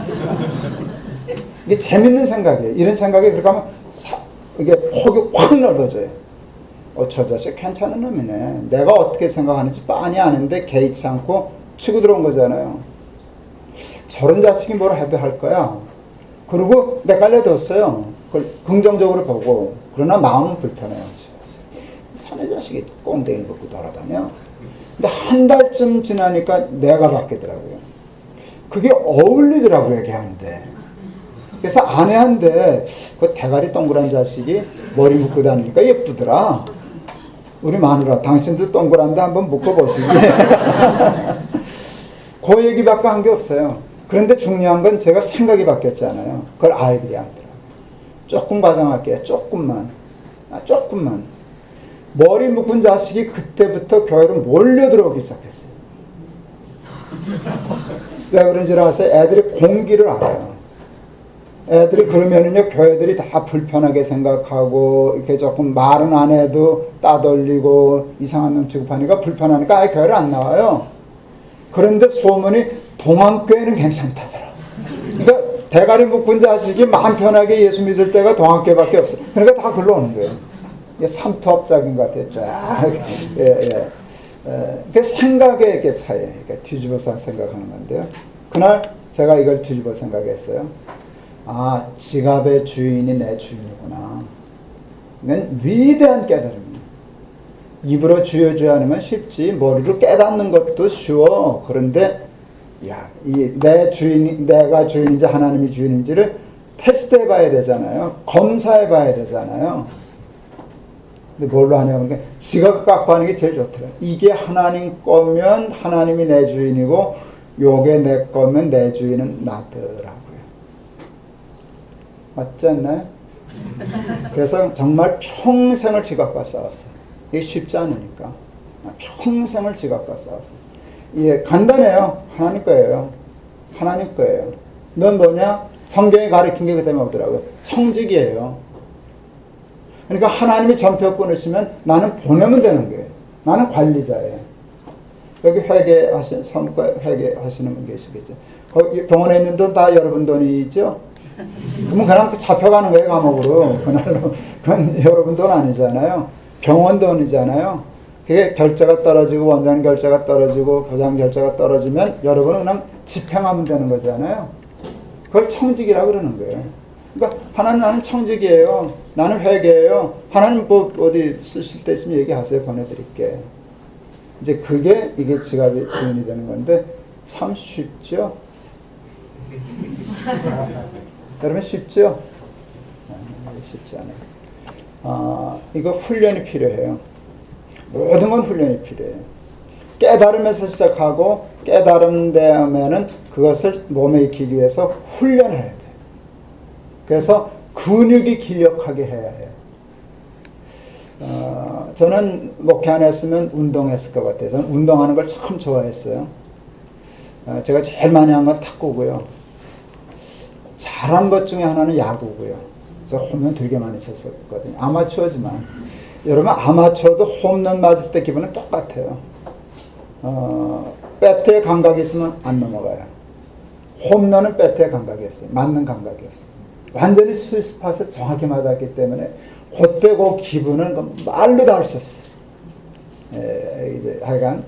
Speaker 1: 이게 재밌는 생각이에요. 이런 생각이 그렇게 하면 이게 폭이 확 넓어져요. 저 자식 괜찮은 놈이네. 내가 어떻게 생각하는지 빤히 아는데 개의치 않고 치고 들어온 거잖아요. 저런 자식이 뭘 해도 할 거야. 그리고 내깔려뒀어요. 그걸 긍정적으로 보고. 그러나 마음은 불편해요. 사내 자식이 꽁댕이 벗고 돌아다녀. 근데 한 달쯤 지나니까 내가 바뀌더라고요. 그게 어울리더라고요, 걔한테. 그래서 아내한테 그 대가리 동그란 자식이 머리 묶고 다니니까 예쁘더라. 우리 마누라, 당신도 동그란데 한번 묶어보시지. 그 얘기밖에 한 게 없어요. 그런데 중요한 건 제가 생각이 바뀌었잖아요. 그걸 아이들이 알더라고요. 조금 과장할게요. 조금만. 머리 묶은 자식이 그때부터 교회로 몰려 들어오기 시작했어요. 왜 그런지 아세요? 애들이 공기를 알아요. 애들이 그러면은요, 교회들이 다 불편하게 생각하고, 이렇게 조금 말은 안 해도 따돌리고, 이상한 놈 취급하니까 불편하니까 아예 교회를 안 나와요. 그런데 소문이 동안교회는 괜찮다더라. 그러니까 대가리 묶은 자식이 마음 편하게 예수 믿을 때가 동안교회밖에 없어요. 그러니까 다 글로 오는 거예요. 이게 삼투압작인 것 같아요. 쫙. 그 생각의 이렇게 차이. 그러니까 뒤집어서 생각하는 건데요. 그날 제가 이걸 뒤집어 생각했어요. 아, 지갑의 주인이 내 주인이구나. 이건 위대한 깨달음이에요. 입으로 주여주여 하면 쉽지, 머리로 깨닫는 것도 쉬워. 그런데 내 주인이, 내가 주인인지 하나님이 주인인지를 테스트해 봐야 되잖아요. 검사해 봐야 되잖아요. 근데 뭘로 하냐면 지갑 갖고 하는 게 제일 좋더라고요. 이게 하나님 거면 하나님이 내 주인이고, 요게 내 거면 내 주인은 나더라고요. 맞지 않나요? 그래서 정말 평생을 지갑과 싸웠어요. 이게 쉽지 않으니까. 평생을 지갑과 싸웠어요. 예, 간단해요. 하나님 거예요. 하나님 거예요. 넌 뭐냐? 성경이 가르친 게 그 때문에 오더라고요. 청직이에요. 그러니까 하나님이 전표 끊으시면 나는 보내면 되는 거예요. 나는 관리자예요. 여기 사무과 회계하시는 분 계시겠죠. 거기 병원에 있는 돈 다 여러분 돈이죠? 그러면 그냥 잡혀가는 거예요, 감옥으로. 그날로. 그건 여러분 돈 아니잖아요. 병원 돈이잖아요. 그게 결제가 떨어지고, 원장 결제가 떨어지고, 보장 결제가 떨어지면 여러분은 그냥 집행하면 되는 거잖아요. 그걸 청직이라고 그러는 거예요. 그러니까 하나님, 나는 청직이에요. 나는 회계예요. 하나님 뭐 어디 쓰실 때 있으면 얘기하세요. 보내드릴게. 이제 그게 이게 지갑의 주인이 되는 건데 참 쉽죠? 여러분 쉽죠? 쉽지 않아요. 이거 훈련이 필요해요. 모든 건 훈련이 필요해요. 깨달음에서 시작하고 깨달음 다음에는 그것을 몸에 익히기 위해서 훈련해야 돼요. 그래서 근육이 기력하게 해야 해요. 저는 목회 안 했으면 운동했을 것 같아요. 저는 운동하는 걸 참 좋아했어요. 제가 제일 많이 한 건 탁구고요. 잘한 것 중에 하나는 야구고요. 저 홈런 되게 많이 쳤었거든요. 아마추어지만. 여러분 아마추어도 홈런 맞을 때 기분은 똑같아요. 배트에 감각이 있으면 안 넘어가요. 홈런은 배트에 감각이 없어요. 맞는 감각이 없어요. 완전히 스위스팟에 정확히 맞았기 때문에 그때 그 기분은 말로도 할 수 없어요. 이제 하여간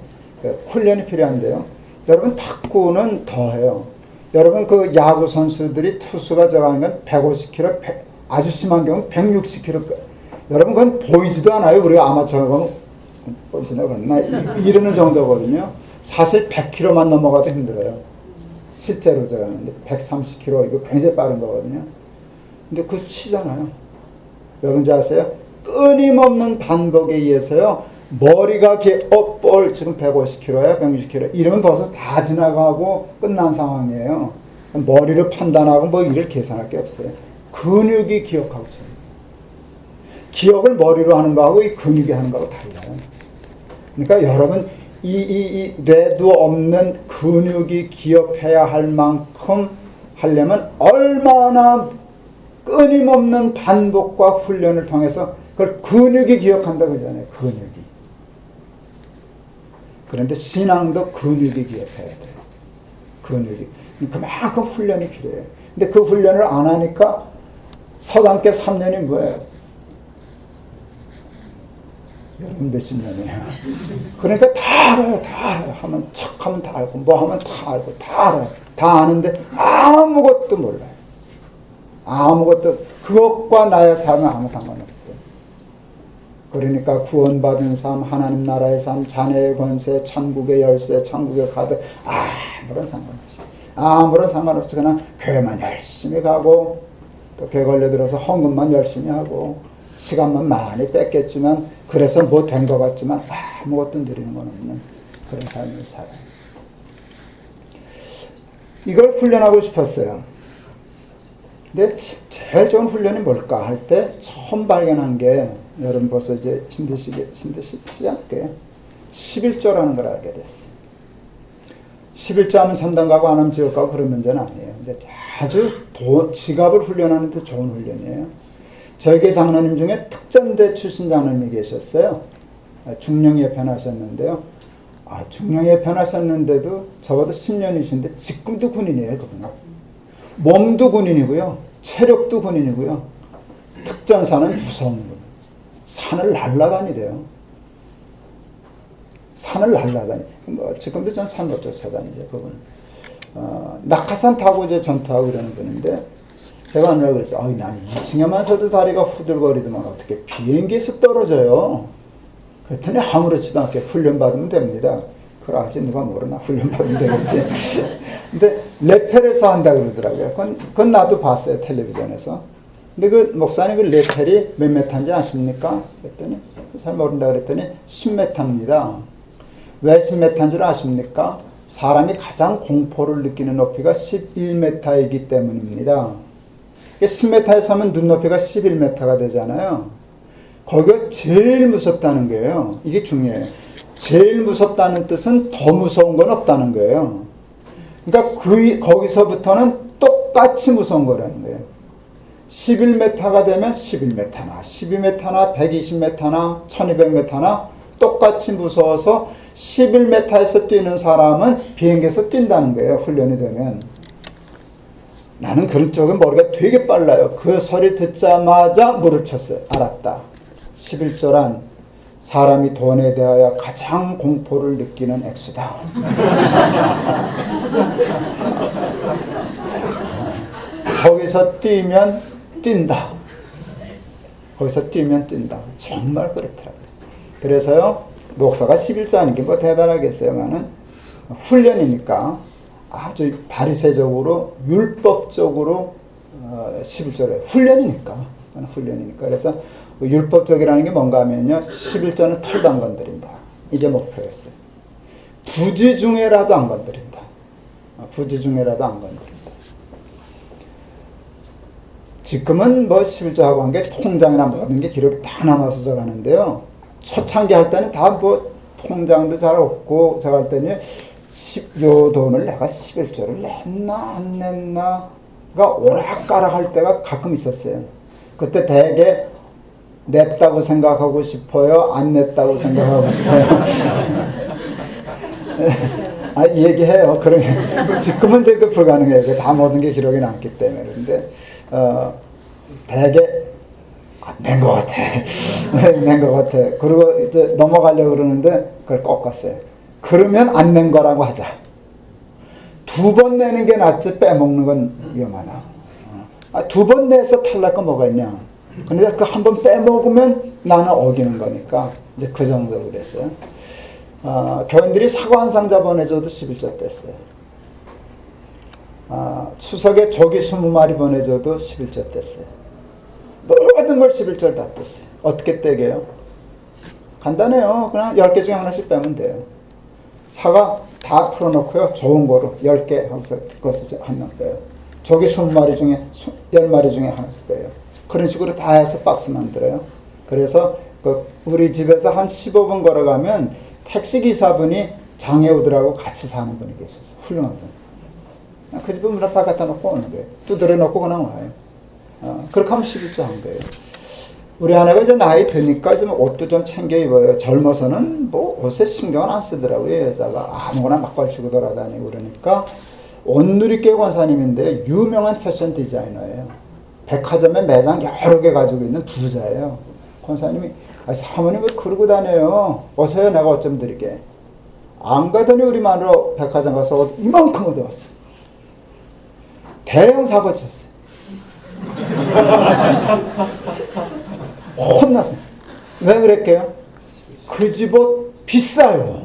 Speaker 1: 훈련이 필요한데요. 여러분 탁구는 더해요. 여러분 그 야구 선수들이 투수가 저가면 150km, 아주 심한 경우는 160km. 여러분 그건 보이지도 않아요. 우리가 아마추어가 보이시나 이러는 정도거든요. 사실 100km만 넘어가도 힘들어요. 실제로 저가는데 130km 이거 굉장히 빠른 거거든요. 근데 그거 치잖아요. 왜 그런지 아세요? 끊임없는 반복에 의해서요. 머리가 볼 지금 150km야 160km 이러면 벌써 다 지나가고 끝난 상황이에요. 머리를 판단하고 뭐 일을 계산할 게 없어요. 근육이 기억하고 있어요. 기억을 머리로 하는 거하고 이 근육이 하는 거하고 달라요. 그러니까 여러분 이 뇌도 없는 근육이 기억해야 할 만큼 하려면 얼마나 끊임없는 반복과 훈련을 통해서 그걸 근육이 기억한다고 그러잖아요. 근육이. 그런데 신앙도 근육이 기억해야 돼요. 근육이. 그만큼 훈련이 필요해요. 근데 그 훈련을 안 하니까 서당계 3년이 뭐예요? 여러분 몇십 년이에요. 그러니까 다 알아요. 다 알아요. 하면 척하면 다 알고 뭐 하면 다 알고 다 알아요. 다 아는데 아무것도 몰라요. 아무것도 그것과 나의 삶은 아무 상관없어요. 그러니까 구원받은 삶, 하나님 나라의 삶, 자녀의 권세, 천국의 열쇠, 천국의 카드 아무런 상관없이 아무런 상관없이 그냥 교회만 열심히 가고 또 교회 걸려들어서 헌금만 열심히 하고 시간만 많이 뺐겠지만 그래서 뭐 된 것 같지만 아무것도 누리는 건 없는 그런 삶을 살아요. 이걸 훈련하고 싶었어요. 근데 제일 좋은 훈련이 뭘까 할 때 처음 발견한 게 여러분 벌써 이제 힘드시지 않게 11조라는 걸 알게 됐어요. 11조 하면 천당 가고 안 하면 지옥 가고 그런 문제는 아니에요. 근데 아주 지갑을 훈련하는 데 좋은 훈련이에요. 저에게 장로님 중에 특전대 출신 장로님이 계셨어요. 중령에 편하셨는데요. 중령에 편하셨는데도 적어도 10년이신데 지금도 군인이에요. 그분은. 몸도 군인이고요. 체력도 군인이고요. 특전사는 무서운 분. 산을 날아다니대요. 산을 날아다니. 지금도 전 산 못 쫓아다니죠. 그분. 낙하산 타고 이제 전투하고 이러는 분인데 제가 어느 날 그랬어요. 난 2층에만 서도 다리가 후들거리더만 어떻게 비행기에서 떨어져요. 그랬더니 아무렇지도 않게 훈련받으면 됩니다. 그걸 알지 누가 모르나 훈련받으면 되겠지. 근데 레펠에서 한다 그러더라고요. 그건 나도 봤어요. 텔레비전에서. 근데 그 목사님 그 레펠이 몇 메타인지 아십니까? 그랬더니 잘 모른다 그랬더니 10m입니다. 왜 10m인 줄 아십니까? 사람이 가장 공포를 느끼는 높이가 11m이기 때문입니다. 10m에서 하면 눈높이가 11m가 되잖아요. 거기가 제일 무섭다는 거예요. 이게 중요해요. 제일 무섭다는 뜻은 더 무서운 건 없다는 거예요. 그러니까 거기서부터는 똑같이 무서운 거라는 거예요. 11m가 되면 11m나 12m나 120m나 1200m나 똑같이 무서워서 11m에서 뛰는 사람은 비행기에서 뛴다는 거예요. 훈련이 되면. 나는 그런 쪽은 머리가 되게 빨라요. 그 소리 듣자마자 물을 쳤어요. 알았다. 11조란 사람이 돈에 대하여 가장 공포를 느끼는 액수다. 거기서 뛰면 뛴다. 거기서 뛰면 뛴다. 정말 그렇더라고요. 그래서요, 목사가 11조 하는 게 뭐 대단하겠어요만은 훈련이니까 아주 바리새적으로 율법적으로 11조를 훈련이니까 그래서 율법적이라는 게 뭔가 하면요 11조는 털도 안 건드린다 이게 목표였어요. 부지중에라도 안 건드린다. 부지중에라도 안 건드린다. 지금은 뭐 11조하고 한 게 통장이나 모든 게 기록이 다 남아서 저가는데요. 초창기 할 때는 다 뭐 통장도 잘 없고 저거 할 때는 요 돈을 내가 11조를 냈나 안 냈나가 오락가락 할 때가 가끔 있었어요. 그때 되게 냈다고 생각하고 싶어요? 안 냈다고 생각하고 싶어요? 얘기해요. 그러면 지금은 이제 그 불가능해요. 다 모든 게 기록이 남기 때문에. 그런데 되게 낸 것 같아. 낸 것 같아. 그리고 이제 넘어가려고 그러는데 그걸 꺾었어요. 그러면 안 낸 거라고 하자. 2번 내는 게 낫지 빼먹는 건 위험하다. 2번 내서 탈날 거 뭐가 있냐. 근데 그 한 번 빼먹으면 나는 어기는 거니까 이제 그 정도로 그랬어요. 교인들이 사과 한 상자 보내줘도 11조 뗐어요. 추석에 조기 20마리 보내줘도 11조 뗐어요. 모든 걸 11조 다 뗐어요. 어떻게 떼게요? 간단해요. 그냥 10개 중에 하나씩 빼면 돼요. 사과 다 풀어놓고요. 좋은 거로 10개 하면서 그것을 한 명 빼요. 조기 20마리 중에 10마리 중에 하나 빼요. 그런 식으로 다 해서 박스 만들어요. 그래서 우리 집에서 한 15분 걸어가면 택시기사분이 장애우들하고 같이 사는 분이 계셨어요. 훌륭한 분. 그 집은 문 앞에 갖다 놓고 오는 거예요. 두드려 놓고 그냥 와요. 그렇게 하면 11조 한 거예요. 우리 아내가 이제 나이 드니까 좀 옷도 좀 챙겨 입어요. 젊어서는 뭐 옷에 신경을 안 쓰더라고요. 여자가 아무거나 막 걸치고 돌아다니고 그러니까 온누리교회 권사님인데 유명한 패션 디자이너예요. 백화점에 매장 여러 개 가지고 있는 부자예요. 권사님이 사모님 왜 그러고 다녀요? 어서요, 내가 어쩜 드리게. 안 가더니 우리 마누라 백화점 가서 이만큼 얻어왔어. 대형 사고 쳤어요. 혼났어요. 왜 그랬게요? 그 집 옷 비싸요.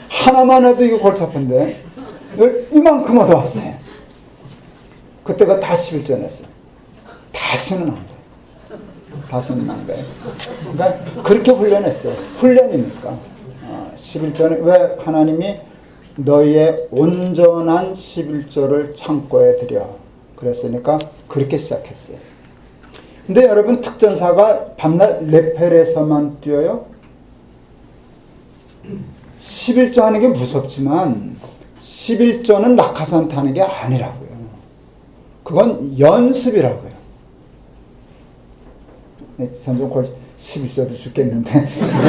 Speaker 1: 하나만 해도 이거 골치 아픈데 이걸 이만큼 얻어왔어요. 그때가 다 11조 냈어요. 다시는 안 돼요. 다시는 안 돼요. 그러니까 그렇게 훈련했어요. 훈련이니까. 11조는 왜 하나님이 너희의 온전한 11조를 창고에 들여 그랬으니까 그렇게 시작했어요. 근데 여러분 특전사가 밤낮 레펠에서만 뛰어요? 11조 하는 게 무섭지만 11조는 낙하산 타는 게 아니라고요. 그건 연습이라고요. 점점 11조도 죽겠는데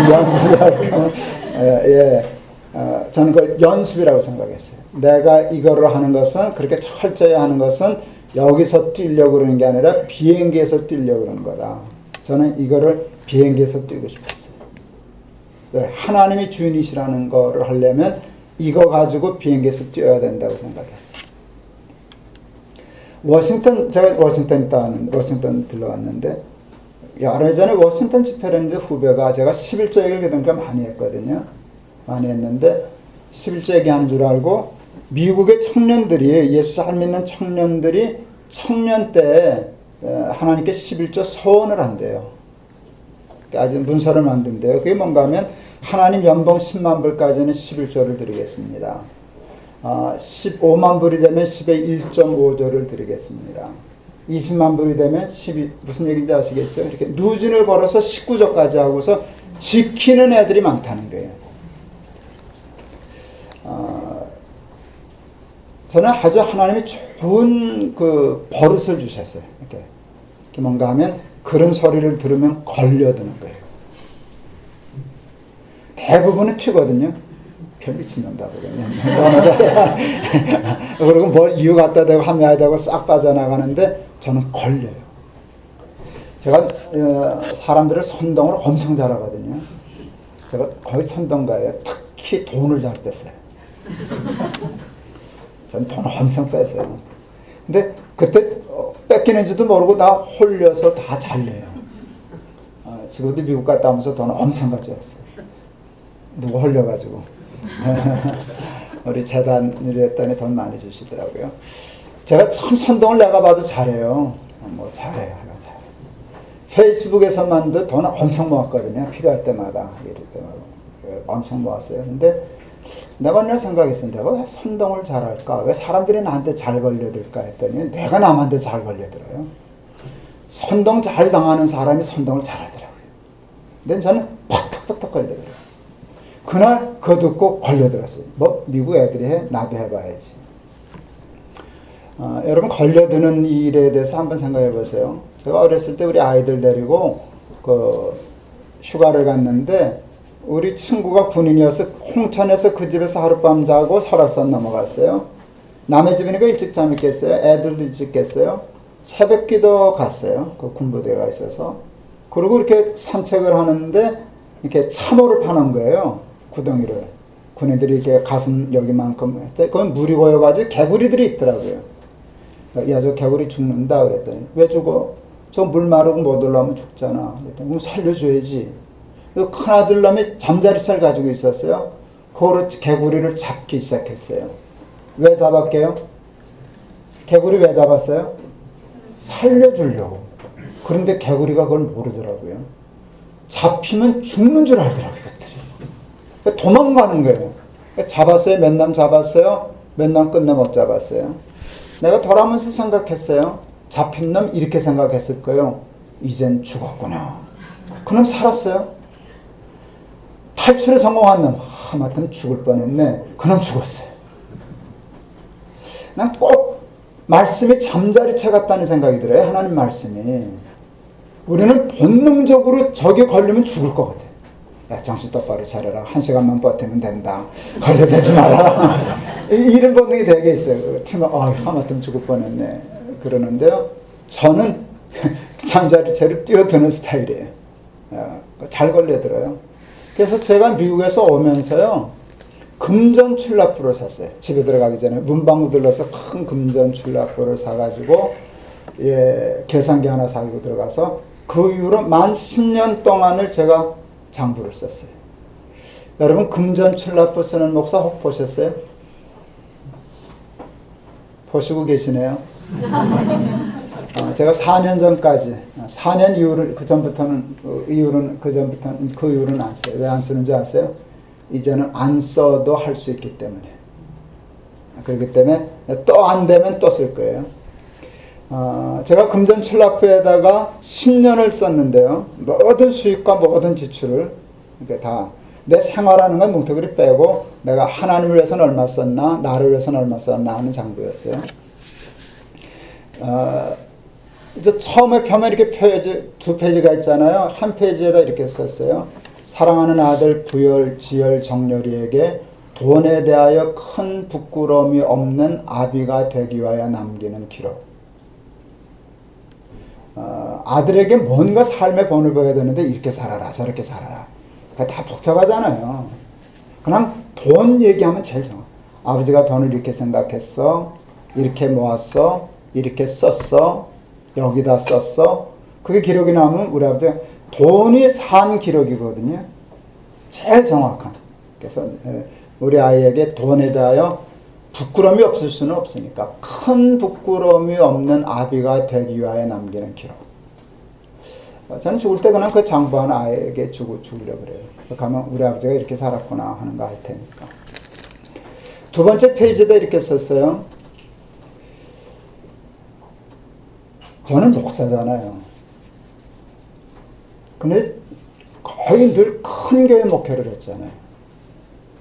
Speaker 1: 연습이라고. 저는 그걸 연습이라고 생각했어요. 내가 이거를 하는 것은 그렇게 철저히 하는 것은 여기서 뛰려고 그러는 게 아니라 비행기에서 뛰려고 그러는 거다. 저는 이거를 비행기에서 뛰고 싶었어요. 왜? 하나님이 주인이시라는 거를 하려면 이거 가지고 비행기에서 뛰어야 된다고 생각했어요. 제가 워싱턴 들러왔는데 여러 해 전에 워싱턴 집회를 했는데 후배가 제가 11조 얘기를 그동안 많이 했거든요. 많이 했는데 11조 얘기하는 줄 알고 미국의 청년들이 예수 잘 믿는 청년들이 청년 때 하나님께 11조 소원을 한대요. 아주 문서를 만든대요. 그게 뭔가 하면 하나님 연봉 10만 불까지는 11조를 드리겠습니다. 15만 불이 되면 10의 1.5조를 드리겠습니다. 20만 불이 되면 12, 무슨 얘기인지 아시겠죠? 이렇게 누진을 걸어서 19조까지 하고서 지키는 애들이 많다는 거예요. 저는 아주 하나님이 좋은 그 버릇을 주셨어요. 이렇게 뭔가 하면 그런 소리를 들으면 걸려드는 거예요. 대부분은 튀거든요. 별 미친놈다 그러면. 그리고 뭘 이유 갖다 대고 하면 되고 싹 빠져나가는데 저는 걸려요. 제가 사람들을 선동을 엄청 잘하거든요. 제가 거의 선동가예요. 특히 돈을 잘 뺐어요. 전 돈 엄청 뺐어요. 근데 그때 뺏기는지도 모르고 나 홀려서 다 잘려요. 지금도 미국 갔다 오면서 돈 엄청 가져왔어요. 누구 홀려가지고. 우리 재단을 했더니 돈 많이 주시더라고요. 제가 참 선동을 내가 봐도 잘해요. 잘해요. 페이스북에서만도 돈 엄청 모았거든요. 필요할 때마다. 이럴 때마다. 엄청 모았어요. 근데 내가 늘 생각했어요. 내가 왜 선동을 잘할까? 왜 사람들이 나한테 잘 걸려들까 했더니 내가 남한테 잘 걸려들어요. 선동 잘 당하는 사람이 선동을 잘하더라고요. 근데 저는 팍팍팍 걸려들어요. 그날 그거 듣고 걸려들었어요. 미국 애들이 해? 나도 해봐야지. 여러분 걸려드는 일에 대해서 한번 생각해 보세요. 제가 어렸을 때 우리 아이들 데리고 휴가를 갔는데 우리 친구가 군인이어서 홍천에서 그 집에서 하룻밤 자고 설악산 넘어갔어요. 남의 집이니까 일찍 잠 있겠어요. 애들도 일찍 깼어요. 새벽기도 갔어요. 그 군부대가 있어서. 그리고 이렇게 산책을 하는데 이렇게 참호를 파는 거예요. 구덩이를. 군인들이 이렇게 가슴 여기만큼 했대. 그건 물이 고여가지고 개구리들이 있더라고요. 야, 저 개구리 죽는다 그랬더니 왜 죽어? 저 물 마르고 못 올라오면 죽잖아. 그랬더니 그럼 살려줘야지. 큰 아들놈이 잠자리살 가지고 있었어요. 그거로 개구리를 잡기 시작했어요. 왜 잡았게요? 개구리 왜 잡았어요? 살려주려고. 그런데 개구리가 그걸 모르더라고요. 잡히면 죽는 줄 알더라고요. 그러니까 도망가는 거예요. 잡았어요. 몇 남 잡았어요. 몇 남 끝내 못 잡았어요. 내가 돌아오면서 생각했어요. 잡힌 놈 이렇게 생각했을 거예요. 이젠 죽었구나. 그놈 살았어요. 탈출에 성공한 놈, 하마터면 죽을 뻔했네. 그놈 죽었어요. 난 꼭 말씀이 잠자리채 같다는 생각이 들어요. 하나님 말씀이. 우리는 본능적으로 적에 걸리면 죽을 것 같아요. 야, 정신 똑바로 차려라. 1시간만 버티면 된다. 걸려들지 마라. 이런 본능이 되게 있어요. 튀면 하마터면 죽을 뻔했네. 그러는데요. 저는 잠자리채로 뛰어드는 스타일이에요. 잘 걸려들어요. 그래서 제가 미국에서 오면서요, 금전 출납부를 샀어요. 집에 들어가기 전에 문방구 들러서 큰 금전 출납부를 사가지고, 예, 계산기 하나 사고 들어가서 그 이후로 만 10년 동안을 제가 장부를 썼어요. 여러분, 금전 출납부 쓰는 목사 혹 보셨어요? 보시고 계시네요. 제가 4년 전까지, 4년 이후를, 그 이후로는 안 써요. 왜 안 쓰는지 아세요? 이제는 안 써도 할 수 있기 때문에. 그렇기 때문에 또 안 되면 또 쓸 거예요. 제가 금전 출납부에다가 10년을 썼는데요. 모든 수입과 모든 지출을, 그러니까 다, 내 생활하는 건 뭉텅이를 빼고, 내가 하나님을 위해서는 얼마 썼나, 나를 위해서는 얼마 썼나 하는 장부였어요. 이제 처음에 펴면 이렇게 두 페이지가 있잖아요. 한 페이지에다 이렇게 썼어요. 사랑하는 아들 부열, 지열, 정렬이에게 돈에 대하여 큰 부끄러움이 없는 아비가 되기 위하여 남기는 기록. 아들에게 뭔가 삶의 본을 보여야 되는데 이렇게 살아라, 저렇게 살아라. 그게 다 복잡하잖아요. 그냥 돈 얘기하면 제일 좋아. 아버지가 돈을 이렇게 생각했어, 이렇게 모았어, 이렇게 썼어, 여기다 썼어. 그게 기록이 나오면 우리 아버지가 돈이 산 기록이거든요. 제일 정확한. 그래서 우리 아이에게 돈에 대하여 부끄러움이 없을 수는 없으니까 큰 부끄러움이 없는 아비가 되기 위하여 남기는 기록. 저는 죽을 때 그냥 그 장부 하나 아이에게 주려고 그래요. 가면 우리 아버지가 이렇게 살았구나 하는 거 알 테니까. 두 번째 페이지에다 이렇게 썼어요. 저는 목사잖아요. 근데 거의 늘 큰 교회 목회를 했잖아요.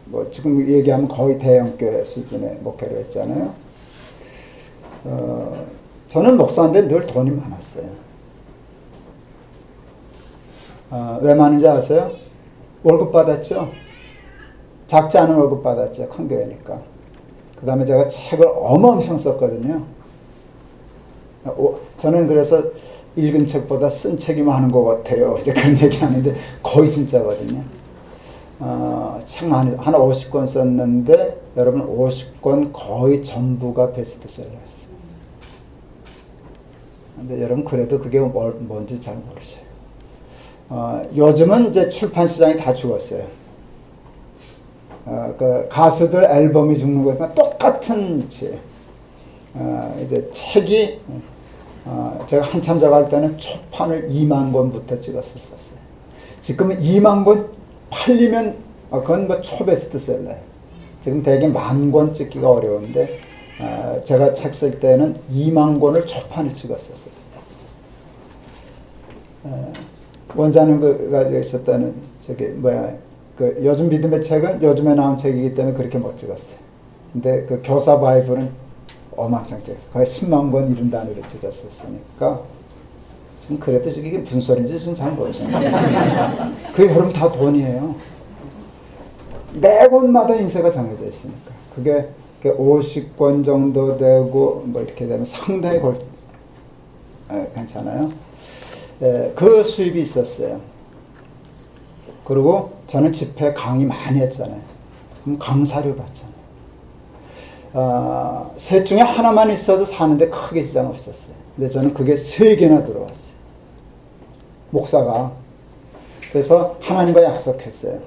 Speaker 1: 뭐 지금 얘기하면 거의 대형 교회 수준의 목회를 했잖아요. 저는 목사인데 늘 돈이 많았어요. 왜 많은지 아세요? 월급 받았죠? 작지 않은 월급 받았죠. 큰 교회니까. 그 다음에 제가 책을 엄청 썼거든요. 저는 그래서 읽은 책보다 쓴 책이 많은 것 같아요. 이제 그런 얘기 하는데 거의 진짜거든요. 책 많이, 한 50권 썼는데 여러분 50권 거의 전부가 베스트셀러였어요. 근데 여러분 그래도 그게 뭔지 잘 모르셔요. 요즘은 이제 출판 시장이 다 죽었어요. 그 가수들 앨범이 죽는 것과 똑같은 위치예요. 이제 책이 제가 한참 작업할 때는 초판을 2만 권부터 찍었었어요. 지금은 2만 권 팔리면 그건 뭐 초베스트셀러예요. 지금 대개 10,000권 찍기가 어려운데 제가 책 쓸 때는 2만 권을 초판에 찍었었어요. 원자는 가지고 있었다는 그 요즘 믿음의 책은 요즘에 나온 책이기 때문에 그렇게 못 찍었어요. 근데 그 교사 바이블은 어마어마했어요. 거의 10만 권 이른 단위로 찍었었으니까 지금 그래도 이게 무슨 소리인지 지금 잘 모르겠어요. 그게 여러분 다 돈이에요. 매 권마다 인쇄가 정해져 있으니까 그게 50권 정도 되고 뭐 이렇게 되면 상당히 괜찮아요. 그 수입이 있었어요. 그리고 저는 집회 강의 많이 했잖아요. 그럼 강사료 받잖아요. 셋 중에 하나만 있어도 사는데 크게 지장 없었어요. 근데 저는 그게 3개나 들어왔어요. 목사가. 그래서 하나님과 약속했어요.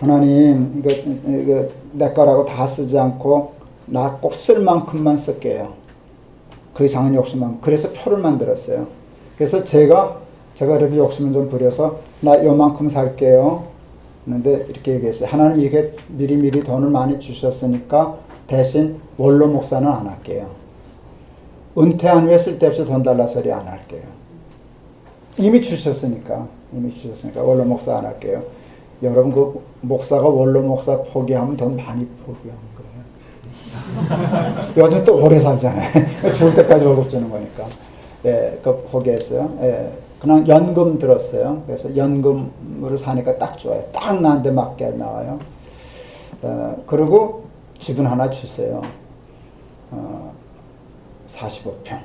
Speaker 1: 하나님, 이거 내 거라고 다 쓰지 않고 나 꼭 쓸 만큼만 쓸게요. 그 이상은 욕심만. 그래서 표를 만들었어요. 그래서 제가 그래도 욕심을 좀 부려서 나 요만큼 살게요. 그런데 이렇게 얘기했어요. 하나님 이렇게 미리미리 돈을 많이 주셨으니까 대신 원로 목사는 안 할게요. 은퇴한 후에 쓸데없이 돈 달라 소리 안 할게요. 이미 주셨으니까 원로 목사 안 할게요. 여러분 그 목사가 원로 목사 포기하면 돈 많이 포기하는 거예요. 요즘 또 오래 살잖아요. 죽을 때까지 월급 주는 거니까. 예, 그 포기했어요. 예, 그냥 연금 들었어요. 그래서 연금으로 사니까 딱 좋아요. 딱 나한테 맞게 나와요. 그리고 집은 하나 주세요. 45평.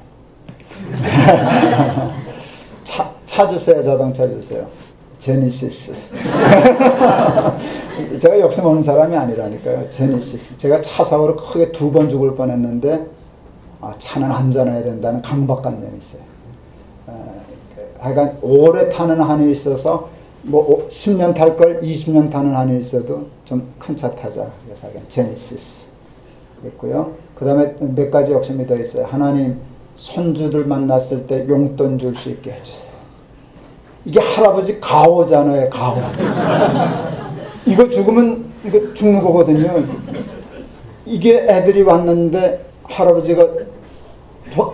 Speaker 1: 차 주세요, 자동차 주세요. 제니시스. 제가 욕심 없는 사람이 아니라니까요. 제니시스. 제가 차 사고로 크게 2번 죽을 뻔했는데 차는 안전해야 된다는 강박관념이 있어요. 하여간 오래 타는 한이 있어서 뭐 10년 탈 걸 20년 타는 한이 있어도 좀 큰 차 타자. 그래서 하여간 제니시스 있고요. 그 다음에 몇 가지 욕심이 더 있어요. 하나님, 손주들 만났을 때 용돈 줄 수 있게 해주세요. 이게 할아버지 가오잖아요, 가오. 이거 죽으면 이거 죽는 거거든요. 이게 애들이 왔는데 할아버지가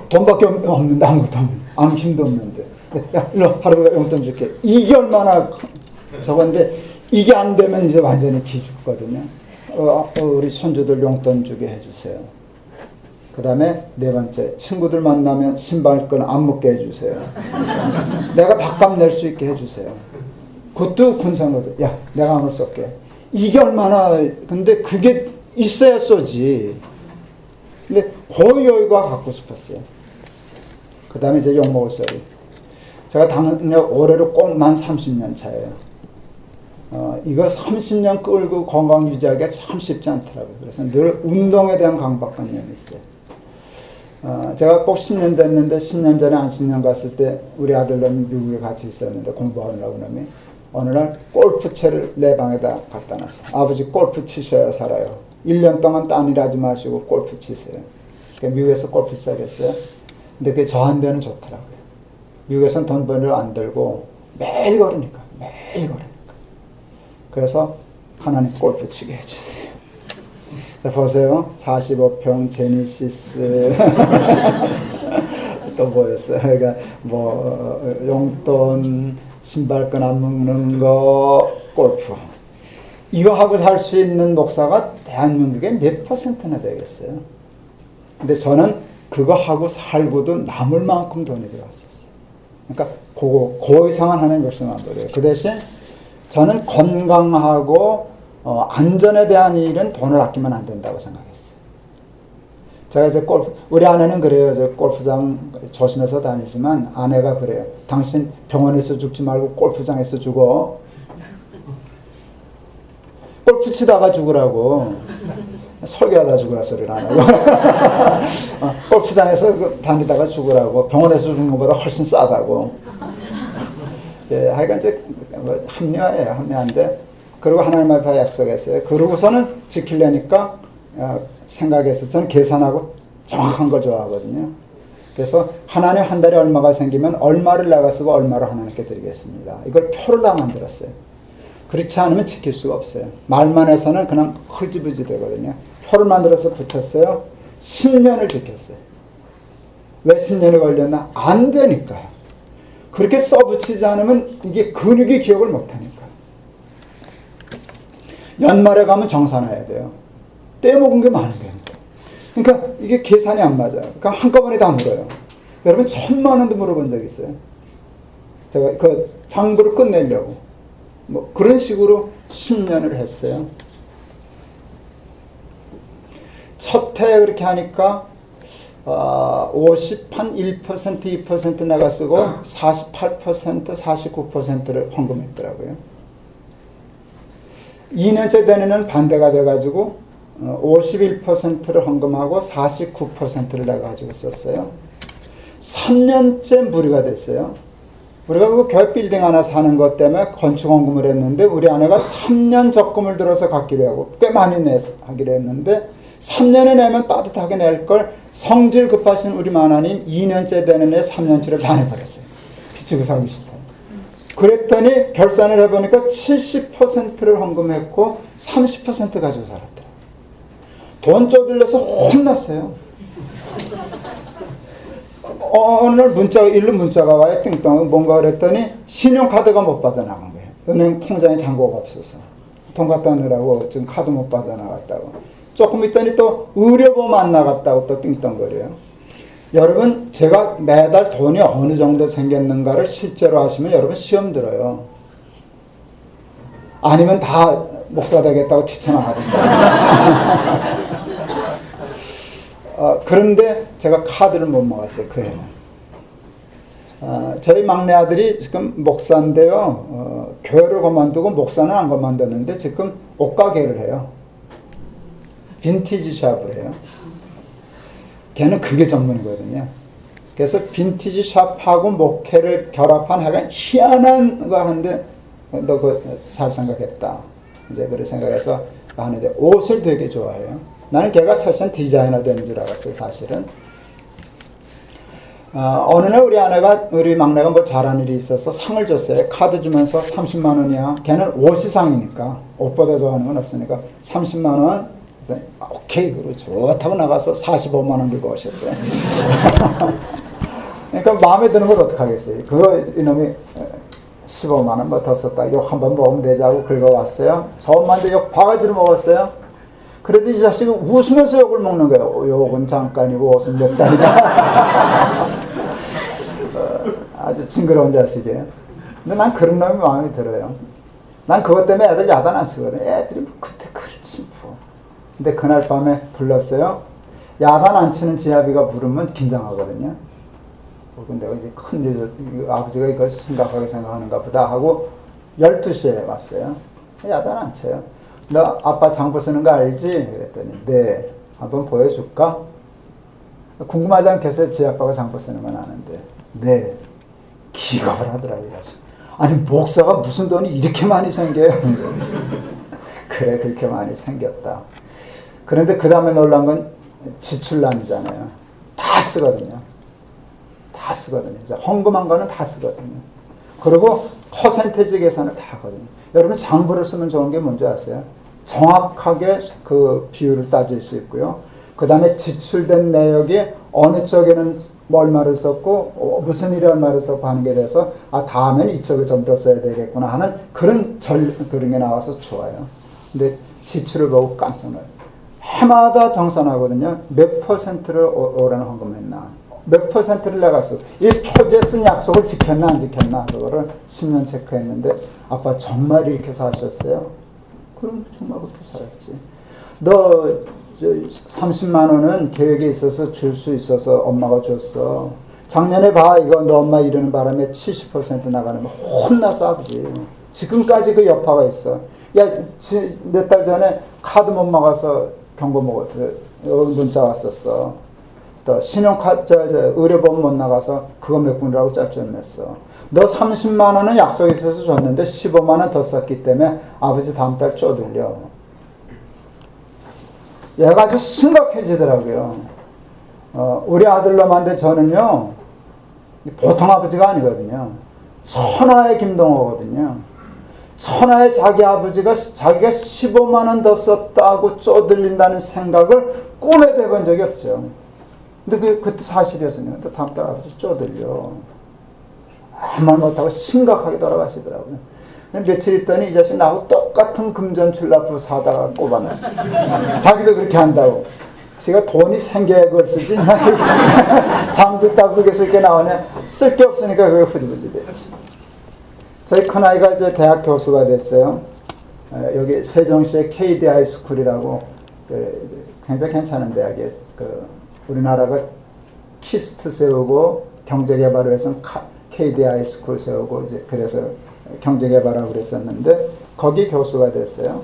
Speaker 1: 돈밖에 없는데, 아무것도 없는데, 안심도 없는데, 야, 일로 할아버지가 용돈 줄게. 이게 얼마나 저건데, 이게 안 되면 이제 완전히 기죽거든요. 우리 손주들 용돈 주게 해주세요. 그 다음에 4번째, 친구들 만나면 신발끈 안 묶게 해주세요. 내가 밥값 낼 수 있게 해주세요. 그것도 군상거든. 야, 내가 한번 쏠게. 이게 얼마나, 근데 그게 있어야 쏘지. 근데 그 여유가 갖고 싶었어요. 그 다음에 이제 욕먹을 소리. 제가 당뇨 올해로 꼭 만 30년 차예요. 이거 30년 끌고 건강 유지하기가 참 쉽지 않더라고요. 그래서 늘 운동에 대한 강박관념이 있어요. 제가 꼭 10년 됐는데 10년 전에 안식년 갔을 때 우리 아들놈이 미국에 같이 있었는데 공부하려고 놈이 어느 날 골프채를 내 방에다 갖다 놨어요. 아버지 골프 치셔야 살아요. 1년 동안 딴 일하지 마시고 골프 치세요. 그러니까 미국에서 골프 시작했어요. 근데 그게 저한테는 좋더라고요. 미국에서는 돈 벌려 안 들고 매일 걸으니까. 그래서 하나님 골프 치게 해주세요. 자, 보세요. 45평 제니시스. 또 뭐였어요? 그러니까 뭐 용돈, 신발끈 안 묶는 거, 골프. 이거 하고 살 수 있는 목사가 대한민국에 몇 퍼센트나 되겠어요? 근데 저는 그거 하고 살고도 남을 만큼 돈이 들어왔었어요. 그러니까 그 이상은 하나님 욕심 안 버려요. 그 대신 저는 건강하고 안전에 대한 일은 돈을 아끼면 안 된다고 생각했어요. 제가 이제 우리 아내는 그래요. 저 골프장 조심해서 다니지만 아내가 그래요. 당신 병원에서 죽지 말고 골프장에서 죽어. 골프 치다가 죽으라고. 설교하다 죽으라 소리를 안 하고. 골프장에서 다니다가 죽으라고. 병원에서 죽는 것보다 훨씬 싸다고. 예, 하여간 이제 합리화예요. 합리화인데. 그리고 하나님 앞에 약속했어요. 그러고서는 지키려니까 생각해서 저는 계산하고 정확한 걸 좋아하거든요. 그래서 하나님 한 달에 얼마가 생기면 얼마를 내가 쓰고 얼마를 하나님께 드리겠습니다. 이걸 표를 다 만들었어요. 그렇지 않으면 지킬 수가 없어요. 말만 해서는 그냥 흐지부지 되거든요. 표를 만들어서 붙였어요. 10년을 지켰어요. 왜 10년이 걸렸나? 안 되니까요. 그렇게 써붙이지 않으면 이게 근육이 기억을 못하니까. 연말에 가면 정산해야 돼요. 떼먹은 게 많은 거예요. 그러니까 이게 계산이 안 맞아요. 그러니까 한꺼번에 다 물어요. 여러분 1000만 원도 물어본 적 있어요. 제가 그 장부를 끝내려고. 뭐 그런 식으로 10년을 했어요. 첫 해 그렇게 하니까 50한 1%, 2% 내가 쓰고 48%, 49%를 헌금했더라고요. 2년째 되는 반대가 돼가지고 51%를 헌금하고 49%를 내가 가지고 썼어요. 3년째 무리가 됐어요. 우리가 그 교회 빌딩 하나 사는 것 때문에 건축 헌금을 했는데 우리 아내가 3년 적금을 들어서 갖기로 하고 꽤 많이 하기로 했는데 3년에 내면 빠듯하게 낼 걸 성질 급하신 우리 하나님 2년째 되는 애 3년치를 다 내버렸어요. 빚지고 살기 싫다고. 그랬더니 결산을 해보니까 70%를 헌금했고 30% 가지고 살았더라고요. 돈 쪼들려서 혼났어요. 어느 날 일로 문자가 와요. 띵동 뭔가 그랬더니 신용카드가 못 빠져나간 거예요. 은행 통장에 잔고가 없어서. 돈 갖다 넣으라고 지금 카드 못 빠져나갔다고. 조금 있더니 또 의료보험 안 나갔다고 또 띵동거려요. 여러분 제가 매달 돈이 어느 정도 생겼는가를 실제로 하시면 여러분 시험 들어요. 아니면 다 목사 되겠다고 튀쳐나가든가. 그런데 제가 카드를 못 먹었어요. 그 해는. 저희 막내 아들이 지금 목사인데요. 교회를 그만두고 목사는 안 그만뒀는데 지금 옷가게를 해요. 빈티지 샵을 해요. 걔는 그게 전문이거든요. 그래서 빈티지 샵하고 목회를 결합한 약간 희한한 거 하는데 너 그거 잘 생각했다. 이제 그렇게 생각해서 하는데 옷을 되게 좋아해요. 나는 걔가 패션 디자이너 되는 줄 알았어요, 사실은. 어느 날 우리 막내가 뭐 잘한 일이 있어서 상을 줬어요. 카드 주면서 30만 원이야. 걔는 옷이 상이니까 옷보다 좋아하는 건 없으니까 30만 원. 오케이, 그리고 좋다고 나가서 45만 원 들고 오셨어요. 그러니까 마음에 드는 걸 어떡하겠어요. 그거 이놈이 15만 원 뭐 더 썼다. 욕 한번 먹으면 되자고 긁어왔어요. 저만도 욕 바가지로 먹었어요. 그래도 이 자식은 웃으면서 욕을 먹는 거예요. 욕은 잠깐이고 옷은 몇 달이다. 아주 징그러운 자식이에요. 근데 난 그런 놈이 마음에 들어요. 난 그것 때문에 애들 야단 안 치거든. 애들이 뭐 그때 그렇지 뭐. 근데 그날 밤에 불렀어요. 야단 안 치는 지아비가 부르면 긴장하거든요. 근데 이제 큰 아버지가 이거 심각하게 생각하는가 보다 하고 12시에 왔어요. 야단 안 쳐요. 너 아빠 장부 쓰는 거 알지? 그랬더니 네. 한번 보여줄까? 궁금하지 않겠어요? 지 아빠가 장부 쓰는 건 아는데. 네. 기겁을 하더라고요. 아니 목사가 무슨 돈이 이렇게 많이 생겨요? 그래, 그렇게 많이 생겼다. 그런데 그 다음에 놀란 건 지출란이잖아요. 다 쓰거든요. 다 쓰거든요. 헌금한 거는 다 쓰거든요. 그리고 퍼센테이지 계산을 다 하거든요. 여러분 장부를 쓰면 좋은 게 뭔지 아세요? 정확하게 그 비율을 따질 수 있고요. 그 다음에 지출된 내역이 어느 쪽에는 얼마를 썼고 무슨 일에 얼마를 썼고 하는 게 돼서 다음에는 이쪽에 좀 더 써야 되겠구나 하는 그런 게 나와서 좋아요. 근데 지출을 보고 깜짝 놀라요. 해마다 정산하거든요. 몇 퍼센트를 올해는 헌금했나. 몇 퍼센트를 나갔어. 이 표지에 쓴 약속을 지켰나 안 지켰나 그거를 10년 체크했는데 아빠 정말 이렇게 사셨어요? 그럼 정말 그렇게 살았지. 너 30만 원은 계획에 있어서 줄 수 있어서 엄마가 줬어. 작년에 봐 이거 너 엄마 이러는 바람에 70% 나가는 거 혼나서 아버지. 지금까지 그 여파가 있어. 야, 몇 달 전에 카드 못 막아서 경고 문자 왔었어. 또 신용카드 의료보험 못 나가서 그거 메꾸느라고 짤짤맸어. 너 30만 원은 약속이 있어서 줬는데 15만 원 더 썼기 때문에 아버지 다음 달 쪼들려. 얘가 아주 심각해지더라고요. 우리 아들놈한테 저는요 보통 아버지가 아니거든요. 천하의 김동호거든요. 천하의 자기 아버지가 자기가 15만 원 더 썼다고 쪼들린다는 생각을 꿈에도 해본 적이 없죠. 근데 그때 사실이었으니까 또 다음 달 아버지 쪼들려. 아무 말 못하고 심각하게 돌아가시더라고요. 며칠 있더니 이 자식 나하고 똑같은 금전출납부 사다가 꼽아놨어. 자기도 그렇게 한다고. 지가 돈이 생겨야 그걸 쓰지. 장부 따블게 쓸 게 나오냐. 쓸 게 없으니까 그게 흐지부지 됐지. 저희 큰아이가 이제 대학 교수가 됐어요. 여기 세종시의 KDI 스쿨이라고 굉장히 괜찮은 대학이에요. 우리나라가 키스트 세우고 경제개발을 해서 KDI 스쿨 세우고 이제 그래서 경제개발하고 그랬었는데 거기 교수가 됐어요.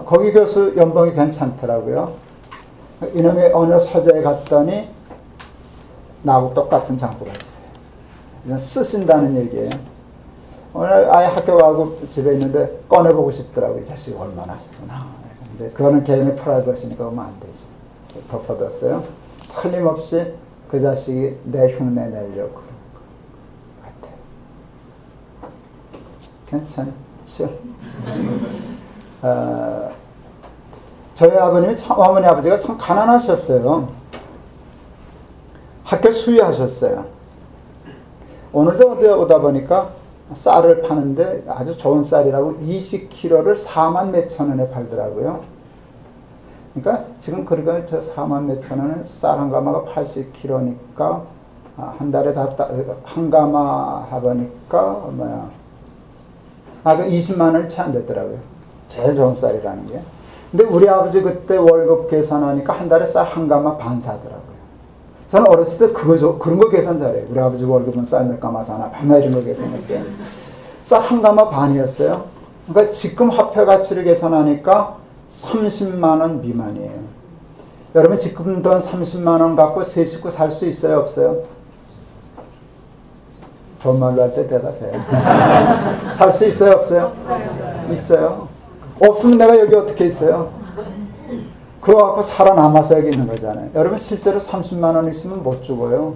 Speaker 1: 거기 교수 연봉이 괜찮더라고요. 이놈이 어느 서재에 갔더니 나하고 똑같은 장부가 있어요. 쓰신다는 얘기예요. 오늘 아예 학교 가고 집에 있는데 꺼내보고 싶더라고요. 이 자식이 얼마나 쓰나. 근데 그거는 개인의 프라이버시니까 그러면 안 되지. 덮어뒀어요. 틀림없이 그 자식이 내 흉내 내려고 그런 것 같아요. 괜찮죠? 저희 어머니 아버지가 참 가난하셨어요. 학교 수의하셨어요. 오늘도 어디 오다 보니까 쌀을 파는데 아주 좋은 쌀이라고 20kg를 4만 몇천 원에 팔더라고요. 그러니까 지금 그러니까 저 4만 몇천 원에 쌀 한 가마가 80kg니까 한 달에 한 가마 해보니까 얼마야? 그 20만 원이 채 안 됐더라고요. 제일 좋은 쌀이라는 게. 근데 우리 아버지 그때 월급 계산하니까 한 달에 쌀 한 가마 반 사더라고요. 저는 어렸을 때 그런 거 계산 잘해요. 우리 아버지 월급은 쌀 몇 가마 사나 밤낮 이런 거 계산했어요. 쌀 한 가마 반이었어요. 그러니까 지금 화폐 가치를 계산하니까 30만 원 미만이에요. 여러분 지금 돈 30만 원 갖고 세 식구 살 수 있어요, 없어요? 좋은 말로 할 때 대답해요. 살 수 있어요, 없어요? 없어요. 있어요. 없으면 내가 여기 어떻게 있어요? 그거 갖고 살아남아서 여기 있는 거잖아요. 여러분 실제로 30만 원 있으면 못 죽어요.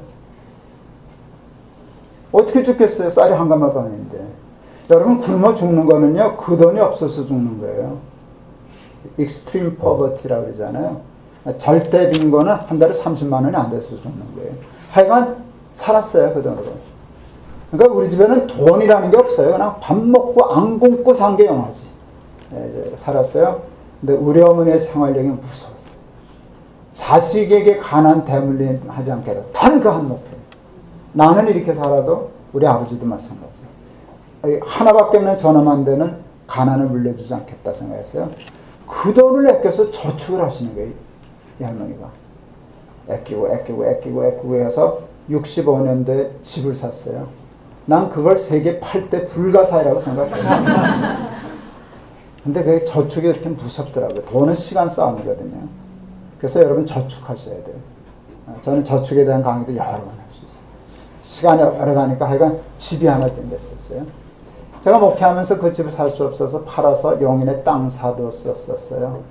Speaker 1: 어떻게 죽겠어요? 쌀이 한 가마 반인데. 여러분 굶어 죽는 거는요, 그 돈이 없어서 죽는 거예요. extreme poverty라고 그러잖아요. 절대 빈곤은 한 달에 30만 원이 안 돼서 죽는 거예요. 하여간 살았어요, 그 돈으로. 그러니까 우리 집에는 돈이라는 게 없어요. 그냥 밥 먹고 안 굶고 산 게 영화지. 살았어요. 근데 우리 어머니의 생활력이 무서웠어요. 자식에게 가난 대물림 하지 않겠다. 단 그 한 목표. 나는 이렇게 살아도 우리 아버지도 마찬가지예요. 하나밖에 없는 저놈한 데는 가난을 물려주지 않겠다 생각했어요. 그 돈을 아껴서 저축을 하시는 거예요. 이 할머니가. 아끼고 해서 65년도에 집을 샀어요. 난 그걸 3개 팔 때 불가사의라고 생각해요. 근데 그게 저축이 이렇게 무섭더라고요. 돈은 시간 싸움이거든요. 그래서 여러분 저축하셔야 돼요. 저는 저축에 대한 강의도 여러 번 할 수 있어요. 시간이 오래 가니까 하여간 집이 하나 생겼었어요. 제가 목회하면서 그 집을 살 수 없어서 팔아서 용인에 땅 사뒀었어요.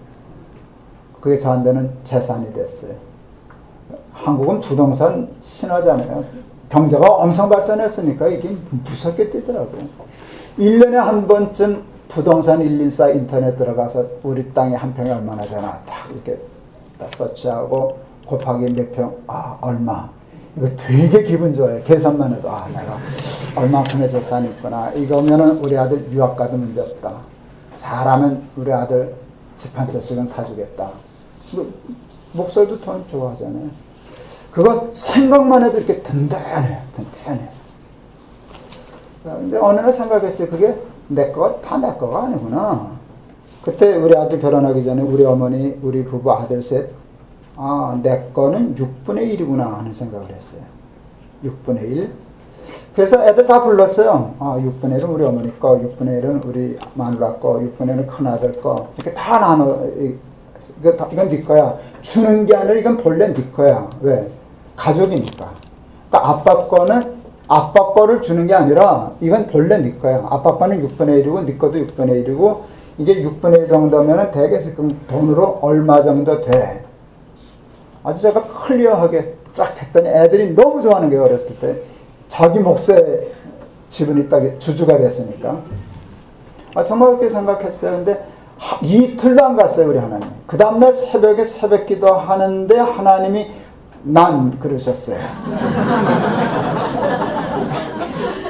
Speaker 1: 그게 저한테는 재산이 됐어요. 한국은 부동산 신화잖아요. 경제가 엄청 발전했으니까 이게 무섭게 뛰더라고요. 1년에 한 번쯤 부동산 114 인터넷 들어가서 우리 땅이 한 평에 얼마나 되나 딱 이렇게 딱 서치하고 곱하기 몇 평, 얼마. 이거 되게 기분 좋아요. 계산만 해도 내가 얼마큼의 재산이 있구나. 이거면은 우리 아들 유학 가도 문제 없다. 잘하면 우리 아들 집 한 채씩은 사주겠다. 목소리도 돈 좋아하잖아요. 그거 생각만 해도 이렇게 든든해요. 근데 어느 날 생각했어요. 그게 다 내 거가 아니구나. 그때 우리 아들 결혼하기 전에 우리 어머니, 우리 부부 아들 셋, 내 거는 6분의 1이구나 하는 생각을 했어요. 6분의 1. 그래서 애들 다 불렀어요. 6분의 1은 우리 어머니 거, 6분의 1은 우리 마누라 거, 6분의 1은 큰아들 거. 이렇게 다 나눠. 이건 네 거야. 주는 게 아니라 이건 본래 네 거야. 왜? 가족이니까. 그러니까 아빠 거를 주는 게 아니라 이건 본래 네 거야. 아빠 거는 6분의 1이고 네 거도 6분의 1이고 이게 6분의 1 정도면 대개 지금 돈으로 얼마 정도 돼. 아주 제가 클리어하게 쫙 했더니 애들이 너무 좋아하는 게 어렸을 때 자기 몫에 지분이 딱 주주가 됐으니까 정말 그렇게 생각했어요. 근데 이틀도 안 갔어요, 우리 하나님. 그 다음날 새벽에 새벽기도 하는데 하나님이 난 그러셨어요.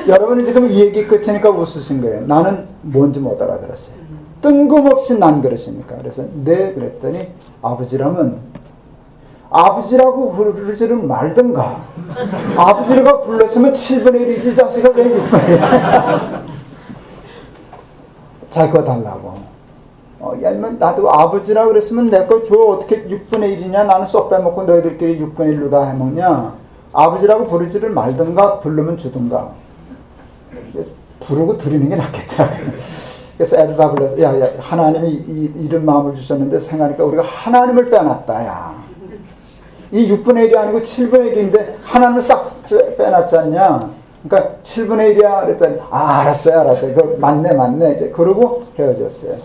Speaker 1: 여러분이 지금 이 얘기 끝이니까 웃으신 거예요. 나는 뭔지 못 알아들었어요. 뜬금없이 난 그러시니까. 그래서 네 그랬더니 아버지라면 아버지라고 부르지를 말든가. 아버지가 불렀으면 7분의 1이지 자식아 왜 6분의 1. 자기 거 달라고. 나도 아버지라고 그랬으면 내 거 줘. 어떻게 6분의 1이냐. 나는 쏙 빼먹고 너희들끼리 6분의 1로 다 해먹냐. 아버지라고 부르지를 말든가 부르면 주든가. 그래서 부르고 드리는 게 낫겠더라고요. 그래서 애들 다 불러서 야 하나님이 이런 마음을 주셨는데 생각하니까 우리가 하나님을 빼놨다. 야. 이 6분의 1이 아니고 7분의 1인데 하나님을 싹 빼놨지 않냐. 그러니까 7분의 1이야 그랬더니 알았어요. 그 맞네 이제 그러고 헤어졌어요.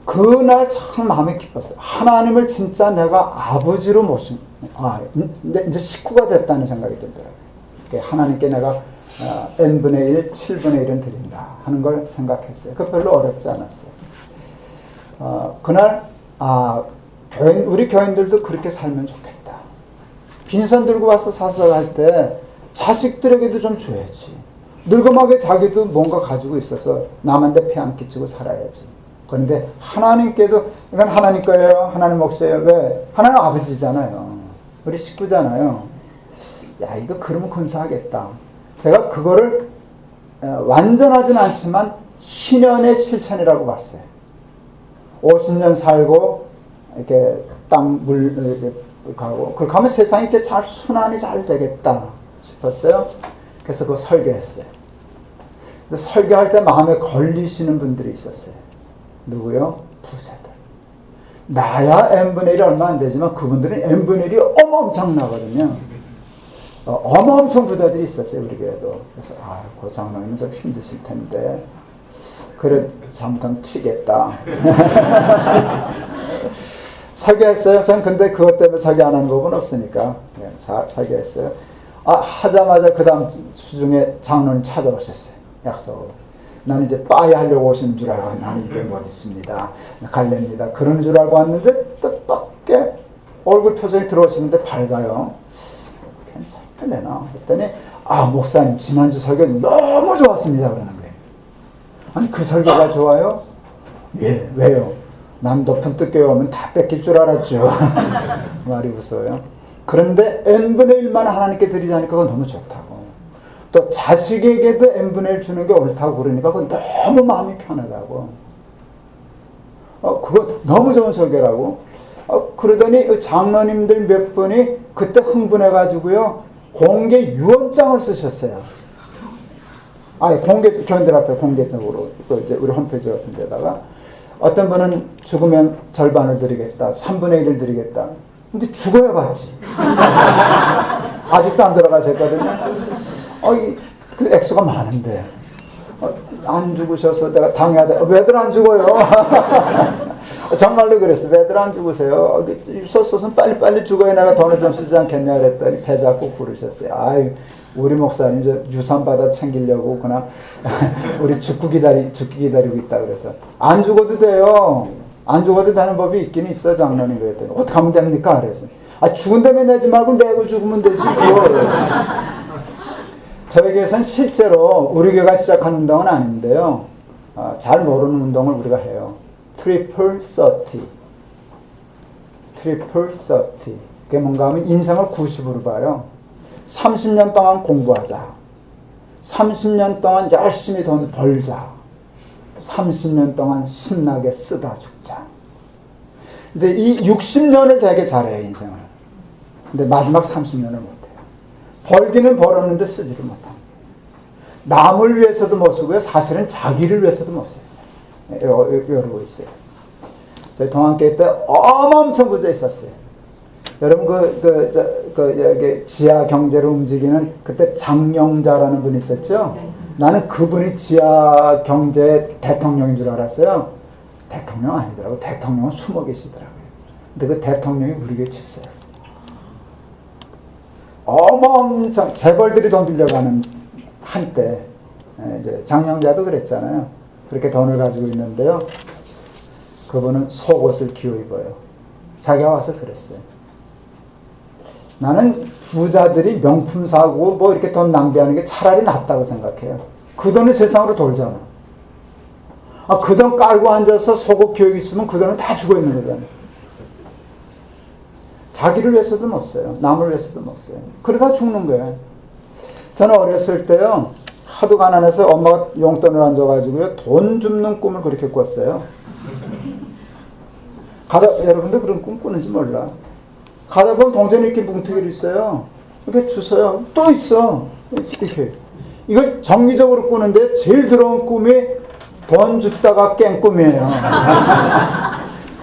Speaker 1: 그날 참 마음이 깊었어요. 하나님을 진짜 내가 아버지로 모신 이제 식구가 됐다는 생각이 들더라고요. 하나님께 내가 n분의 1, 7분의 1은 드린다 하는 걸 생각했어요. 그 별로 어렵지 않았어요. 그날 우리 교인들도 그렇게 살면 좋겠다. 빈손 들고 와서 사설할 때 자식들에게도 좀 줘야지. 늙음하게 자기도 뭔가 가지고 있어서 남한테 폐 안 끼치고 살아야지. 그런데 하나님께도 이건 하나님 거예요. 하나님 몫이에요. 왜? 하나님 아버지잖아요. 우리 식구잖아요. 야 이거 그러면 근사하겠다. 제가 그거를 완전하진 않지만 희년의 실천이라고 봤어요. 50년 살고 이렇게 가고 그렇게 하면 세상이 이렇게 잘 순환이 잘 되겠다 싶었어요. 그래서 그거 설교했어요. 근데 설교할 때 마음에 걸리시는 분들이 있었어요. 누구요? 부자들. 나야 n분의 1이 얼마 안 되지만 그분들은 n분의 1이 어마어마하거든요. 어마어마한 부자들이 있었어요, 우리 교회도. 그래서, 그 장로님은 좀 힘드실 텐데. 그래, 잘못하면 튀겠다. 설교했어요. 전 근데 그것 때문에 설교 안 하는 법은 없으니까. 네, 설교했어요. 하자마자 그 다음 수중에 장로님 찾아오셨어요. 약속으로. 나는 이제 빠이 하려고 오시는 줄 알고 나는 이게 못 있습니다. 갈래입니다. 그런 줄 알고 왔는데 뜻밖의 얼굴 표정이 들어오시는데 밝아요. 괜찮을래나 했더니 목사님 지난주 설교 너무 좋았습니다. 그러는 거예요. 아니 그 설교가 좋아요? 예. 왜요? 남 높은 뜻교회 오면 다 뺏길 줄 알았죠. 말이 웃어요. 그런데 n분의 1만 하나님께 드리자니까 그건 너무 좋다고. 또 자식에게도 n분의 1 주는 게 옳다고 그러니까 그건 너무 마음이 편하다고. 그거 너무 좋은 설교라고. 그러더니 장로님들 몇 분이 그때 흥분해가지고요 공개 유언장을 쓰셨어요. 공개 교인들 앞에 공개적으로 이제 우리 홈페이지 같은 데다가 어떤 분은 죽으면 절반을 드리겠다, 3분의 1을 드리겠다. 근데 죽어야 받지. 아직도 안 들어가셨거든요. 그 액수가 많은데 안 죽으셔서 내가 당해야 왜들 안 죽어요? 정말로 그랬어. 왜들 안 죽으세요? 있었으면 빨리빨리 죽어야 내가 돈을 좀 쓰지 않겠냐 그랬더니 배 잡고 부르셨어요. 우리 목사님 저 유산 받아 챙기려고 그냥 우리 죽기 기다리고 있다 그래서 안 죽어도 돼요. 안 죽어도 되는 법이 있긴 있어 장로님 그랬더니 어떻게 하면 됩니까? 그래서 죽은다며 내지 말고 내고 죽으면 되지. 저희 교회에서는 실제로 우리 교회가 시작한 운동은 아닌데요. 잘 모르는 운동을 우리가 해요. 트리플 30. 그게 뭔가 하면 인생을 90으로 봐요. 30년 동안 공부하자. 30년 동안 열심히 돈 벌자. 30년 동안 신나게 쓰다 죽자. 근데 이 60년을 되게 잘해요, 인생을. 근데 마지막 30년을 못해요. 벌기는 벌었는데 쓰지를 못합니다. 남을 위해서도 못 쓰고요. 사실은 자기를 위해서도 못 써요. 이러고 있어요. 저희 동안교회 때 엄청 부자 있었어요. 여러분 여기 지하 경제를 움직이는 그때 장영자라는 분이 있었죠. 나는 그분이 지하 경제 대통령인 줄 알았어요. 대통령 아니더라고. 대통령은 숨어 계시더라고요. 근데 그 대통령이 우리 교회 집사였어요. 엄청 재벌들이 돈 빌려가는 한때 이제 장영자도 그랬잖아요. 그렇게 돈을 가지고 있는데요. 그분은 속옷을 기어 입어요. 자기가 와서 그랬어요. 나는 부자들이 명품 사고 뭐 이렇게 돈 낭비하는 게 차라리 낫다고 생각해요. 그 돈이 세상으로 돌잖아. 그 돈 깔고 앉아서 속옷 기어 있으면 그 돈은 다 죽어 있는 거잖아요. 자기를 위해서도 못 써요. 남을 위해서도 못 써요. 그러다 죽는 거예요. 저는 어렸을 때요. 하도 가난해서 엄마가 용돈을 안 줘가지고요. 돈 줍는 꿈을 그렇게 꿨어요. 여러분들 그런 꿈 꾸는지 몰라. 가다 보면 동전이 이렇게 뭉텅이로 있어요. 이렇게 주워요. 또 있어. 이렇게. 이걸 정기적으로 꾸는데 제일 더러운 꿈이 돈 줍다가 깬 꿈이에요.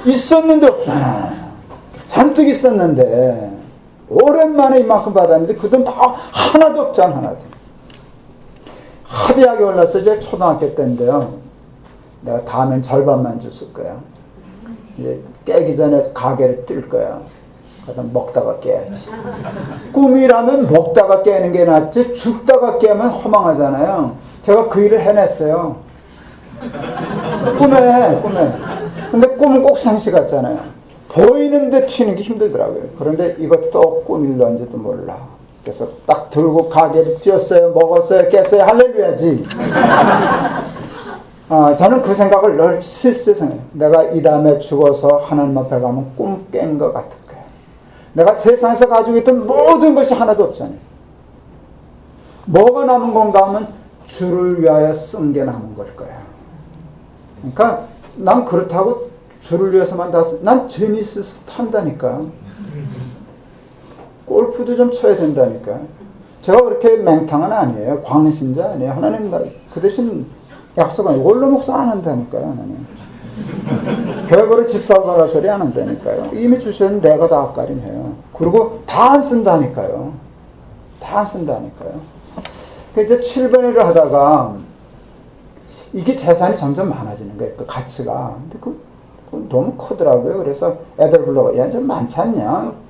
Speaker 1: 있었는데 없잖아. 잔뜩 있었는데 오랜만에 이만큼 받았는데 그 돈 다 하나도 없잖아. 하나도. 합의하게 올라서 이제 초등학교 때인데요. 내가 다음엔 절반만 줬을 거야. 이제 깨기 전에 가게를 뛸 거야. 그러다 먹다가 깨야지. 꿈이라면 먹다가 깨는 게 낫지 죽다가 깨면 허망하잖아요. 제가 그 일을 해냈어요. 꿈에. 근데 꿈은 꼭 상시 같잖아요. 보이는데 튀는 게 힘들더라고요. 그런데 이것도 꿈일런지도 몰라. 그래서 딱 들고 가게를 뛰었어요. 먹었어요. 깼어요. 할렐루야지. 저는 그 생각을 늘 실세상에 내가 이 다음에 죽어서 하나님 앞에 가면 꿈 깬 것 같을 거예요. 내가 세상에서 가지고 있던 모든 것이 하나도 없잖아요. 뭐가 남은 건가 하면 주를 위하여 쓴 게 남은 걸 거야. 그러니까 난 그렇다고 주를 위해서만 다 난 제니시스 탄다니까. 골프도 좀 쳐야 된다니까요. 제가 그렇게 맹탕은 아니에요. 광신자 아니에요. 하나님 그 대신 약속은 원로 목사 안 한다니까요. 하나님. 교회 버릇 집 살아라 소리 안 한다니까요. 이미 주셨는데 내가 다 앞가림해요. 그리고 다 안 쓴다니까요. 다 안 쓴다니까요. 이제 7번회를 하다가 이게 재산이 점점 많아지는 거예요. 그 가치가. 근데 그거 너무 크더라고요. 그래서 애들 불러가, 야, 좀 많지 않냐?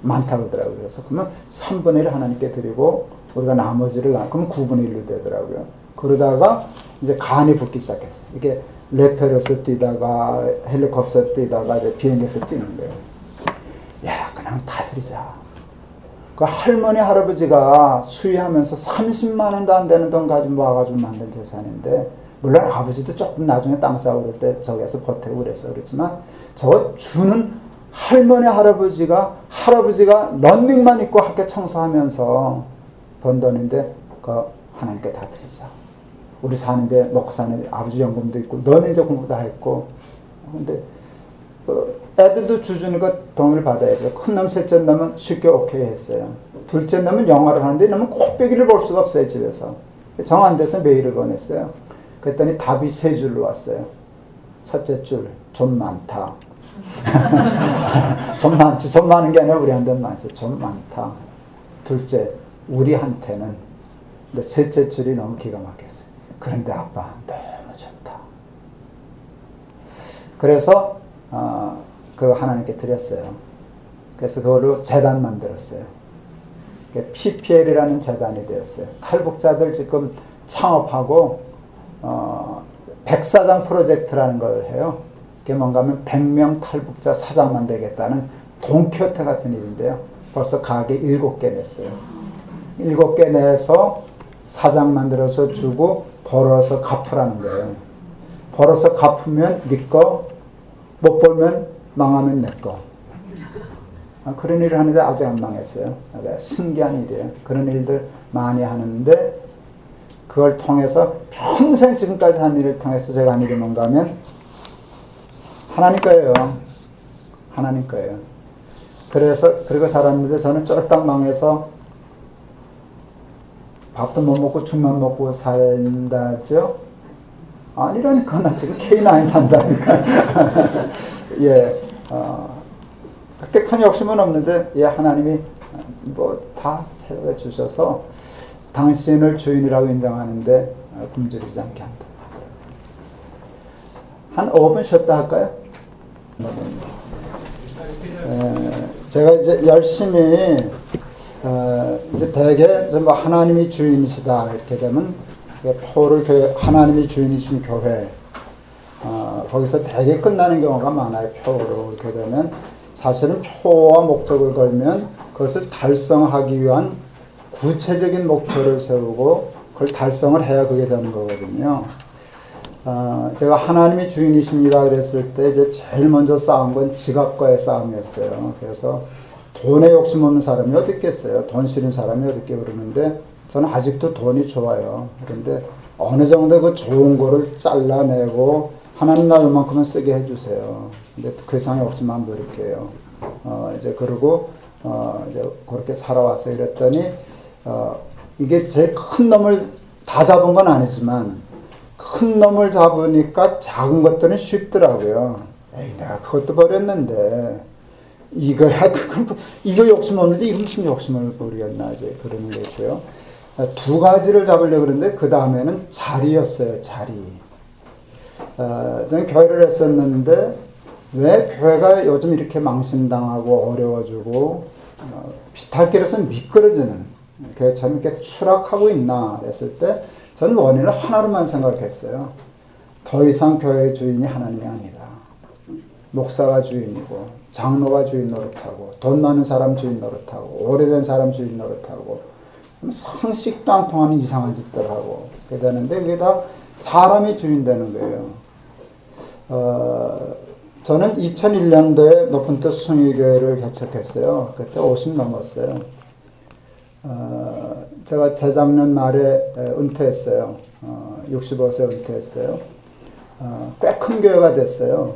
Speaker 1: 많다 그러더라고요. 그래서 그러면 3분의 1을 하나님께 드리고 우리가 나머지를 그러면 9분의 1로 되더라고요. 그러다가 이제 간이 붙기 시작했어요. 이게 레펠에서 뛰다가 헬리콥터 뛰다가 이제 비행기에서 뛰는 거예요. 야, 그냥 다 드리자. 그 할머니 할아버지가 수의하면서 30만 원도 안 되는 돈 가지고 와가지고 만든 재산인데, 물론 아버지도 조금 나중에 땅 사고 그럴 때 저기에서 보태고 그랬지만 저 주는 할머니 할아버지가 런닝만 입고 학교 청소하면서 번 돈인데 그 하나님께 다 드리자. 우리 사는데 먹고 사는데 아버지 연금도 있고 너는 이제 공부 다 했고, 근데 애들도 주주니까 동의를 받아야죠. 큰 놈 셋째 놈은 쉽게 오케이 했어요. 둘째 놈은 영화를 하는데 놈은 코빼기를 볼 수가 없어요. 집에서 정 안 돼서 메일을 보냈어요. 그랬더니 답이 세 줄로 왔어요. 첫째 줄, 좀 많다. 좀 많지. 좀 많은 게 아니라 우리한테는 많지. 좀 많다. 둘째, 우리한테는. 근데 셋째 줄이 너무 기가 막혔어요. 그런데 아빠 너무 좋다. 그래서 그거 하나님께 드렸어요. 그래서 그걸로 재단 만들었어요. PPL이라는 재단이 되었어요. 탈북자들 지금 창업하고 백사장 프로젝트라는 걸 해요. 그게 뭔가 하면 100명 탈북자 사장 만들겠다는 돈키호테 같은 일인데요. 벌써 가게 7개 냈어요. 7개 내서 사장 만들어서 주고 벌어서 갚으라는 거예요. 벌어서 갚으면 네 거, 못 벌면 망하면 내 거. 그런 일을 하는데 아직 안 망했어요. 신기한 일이에요. 그런 일들 많이 하는데 그걸 통해서 평생 지금까지 한 일을 통해서 제가 한 일이 뭔가 하면 하나님 거예요. 하나님 거예요. 그래서 그리고 살았는데 저는 쫄딱 망해서 밥도 못 먹고 죽만 먹고 산다죠. 아니라니까. 나 지금 K9 탄다니까. 예, 그렇게 큰 욕심은 없는데, 예, 하나님이 뭐 다 채워주셔서 당신을 주인이라고 인정하는데 굶주리지 않게 한다. 한 5분 쉬었다 할까요? 제가 이제 열심히 이제 대개 뭐 하나님이 주인이시다 이렇게 되면 표를 교회, 하나님이 주인이신 교회 거기서 대개 끝나는 경우가 많아요. 표로 이렇게 되면 사실은 표와 목적을 걸면 그것을 달성하기 위한 구체적인 목표를 세우고 그걸 달성을 해야 그게 되는 거거든요. 제가 하나님이 주인이십니다 그랬을 때 이제 제일 먼저 싸운 건 지갑과의 싸움이었어요. 그래서 돈에 욕심 없는 사람이 어디 있겠어요. 돈 싫은 사람이 어디 있게 그러는데 저는 아직도 돈이 좋아요. 그런데 어느 정도 그 좋은 거를 잘라내고 하나님 나 요만큼은 쓰게 해주세요. 근데 그 이상의 욕심 안 부릴게요. 이제 그러고 이제 그렇게 살아왔어요. 이랬더니 이게 제일 큰 놈을 다 잡은 건 아니지만 큰 놈을 잡으니까 작은 것들은 쉽더라고요. 에이, 내가 그것도 버렸는데 이거야 이거 욕심 없는데 이거 무슨 욕심을 부리겠나 이제 그러는 게 있고요. 두 가지를 잡으려고 그러는데 그 다음에는 자리였어요. 자리. 저는 교회를 했었는데 왜 교회가 요즘 이렇게 망신당하고 어려워지고 비탈길에서 미끄러지는 교회처럼 이렇게 추락하고 있나 했을 때 저는 원인을 하나로만 생각했어요. 더 이상 교회의 주인이 하나님이 아니다. 목사가 주인이고 장로가 주인 노릇하고 돈 많은 사람 주인 노릇하고 오래된 사람 주인 노릇하고 상식도 안 통하는 이상한 짓들 하고 그렇게 되는데 그게 다 사람이 주인 되는 거예요. 저는 2001년도에 높은 뜻 숭의교회를 개척했어요. 그때 50 넘었어요. 제가 재작년 말에 은퇴했어요. 65세 은퇴했어요. 꽤 큰 교회가 됐어요.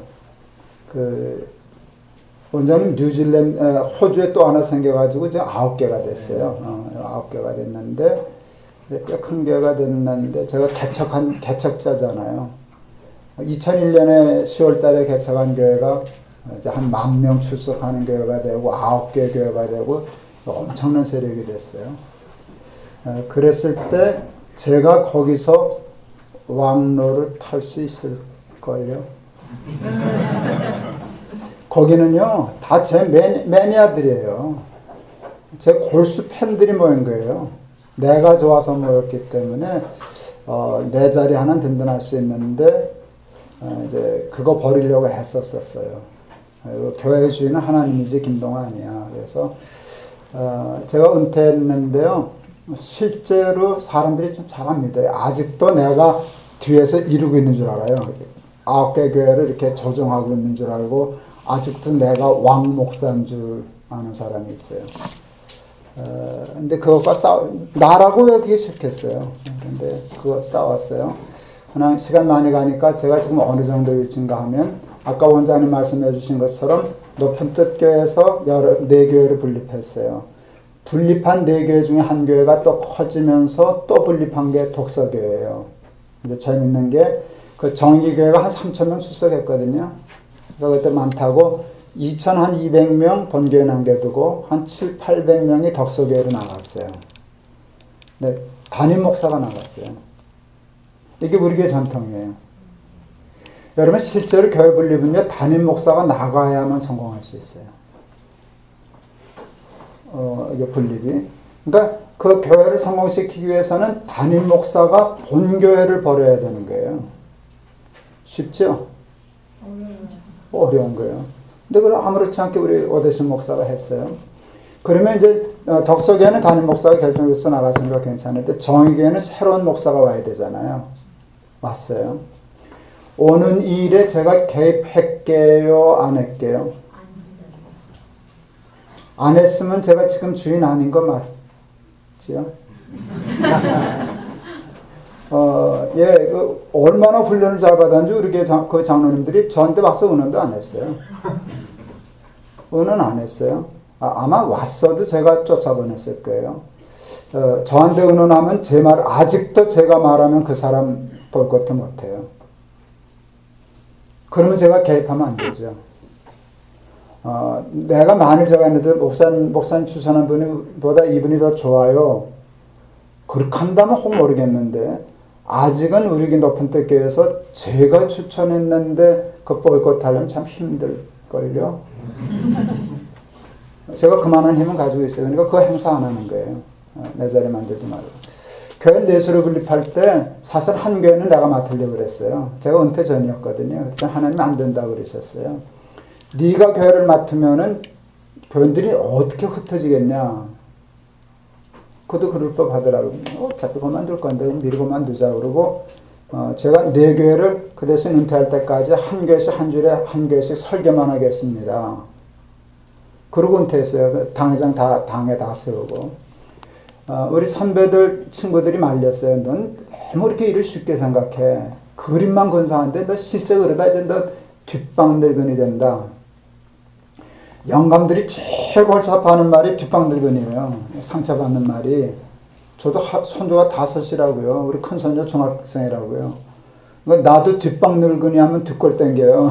Speaker 1: 원장님 호주에 또 하나 생겨가지고 지금 9개가 됐어요. 9개가 됐는데 이제 꽤 큰 교회가 됐는데 제가 개척자잖아요. 2001년에 10월달에 개척한 교회가 이제 한 10,000명 출석하는 교회가 되고 9개 교회가 되고 엄청난 세력이 됐어요. 그랬을 때 제가 거기서 왕로를 탈 수 있을걸요. 거기는요 다 제 매니아들이에요. 제 골수 팬들이 모인 거예요. 내가 좋아서 모였기 때문에 내 자리 하나는 든든할 수 있는데 이제 그거 버리려고 했었어요. 교회의 주인은 하나님이지 김동환이야. 그래서 제가 은퇴했는데요. 실제로 사람들이 참 잘 안 믿어요. 아직도 내가 뒤에서 이루고 있는 줄 알아요. 9개 교회를 이렇게 조정하고 있는 줄 알고 아직도 내가 왕 목사인 줄 아는 사람이 있어요. 근데 그것과 나라고 왜 그게 싫겠어요. 근데 그거 싸웠어요. 그냥 시간 많이 가니까 제가 지금 어느 정도 위치인가 하면 아까 원장님 말씀해 주신 것처럼 높은 뜻 교회에서 4교회를 분립했어요. 분립한 4교회 중에 한 교회가 또 커지면서 또 분립한 게 독서교회예요. 근데 재밌는 게 그 정기교회가 한 3,000명 출석했거든요. 그러니까 그때 많다고 2,200명 본교회 남겨두고 한 700~800명이 덕소교회로 나갔어요. 네, 담임 목사가 나갔어요. 이게 우리 교회 전통이에요. 여러분 실제로 교회 분립은요 담임 목사가 나가야만 성공할 수 있어요. 이게 분립이. 그러니까 그 교회를 성공시키기 위해서는 담임 목사가 본 교회를 버려야 되는 거예요. 쉽죠? 어려운 거예요. 근데 그걸 아무렇지 않게 우리 오대신 목사가 했어요. 그러면 이제 덕소교회는 담임 목사가 결정돼서 나갔으니까 괜찮은데 정의교회는 새로운 목사가 와야 되잖아요. 왔어요. 오는 이 일에 제가 개입했게요? 안 했게요? 안 했으면 제가 지금 주인 아닌 거 맞죠? 얼마나 훈련을 잘 받았는지 우리 교회 그 장로님들이 저한테 와서 의논도 안 했어요. 의논 안 했어요. 아마 왔어도 제가 쫓아보냈을 거예요. 저한테 의논하면 제 말, 아직도 제가 말하면 그 사람 보이콧 못해요. 그러면 제가 개입하면 안 되죠. 내가 만일 제가 했는데 목사님 추천한 분보다 이분이 더 좋아요. 그렇게 한다면 혹 모르겠는데 아직은 우리 높은 뜻 교회에서 제가 추천했는데 그 보이콧하려면 참 힘들걸요. 제가 그만한 힘은 가지고 있어요. 그러니까 그거 행사 안 하는 거예요. 내 자리 만들지 말고. 교회 내수를 분립할 때 사실 한 교회는 내가 맡으려고 그랬어요. 제가 은퇴 전이었거든요. 그때 하나님 안 된다고 그러셨어요. 네가 교회를 맡으면은 교인들이 어떻게 흩어지겠냐. 그도 그럴 법 하더라고요. 어차피 그만둘 건데 미리 그만두자 그러고 제가 4교회를 그 대신 은퇴할 때까지 한 교회씩 한 주에 한 교회씩 설교만 하겠습니다. 그러고 은퇴했어요. 당회장 당에 다 세우고. 우리 선배들 친구들이 말렸어요. 넌 너무 이렇게 일을 쉽게 생각해. 그림만 건사하는데 너 실제 그러다 이제 너 뒷방 늙은이 된다. 영감들이 제일 골치 아파하는 말이 뒷방 늙은이에요. 상처받는 말이. 저도 손주가 5이라고요. 우리 큰 손주 중학생이라고요. 그러니까 나도 뒷방 늙은이 하면 뒷골 땡겨요.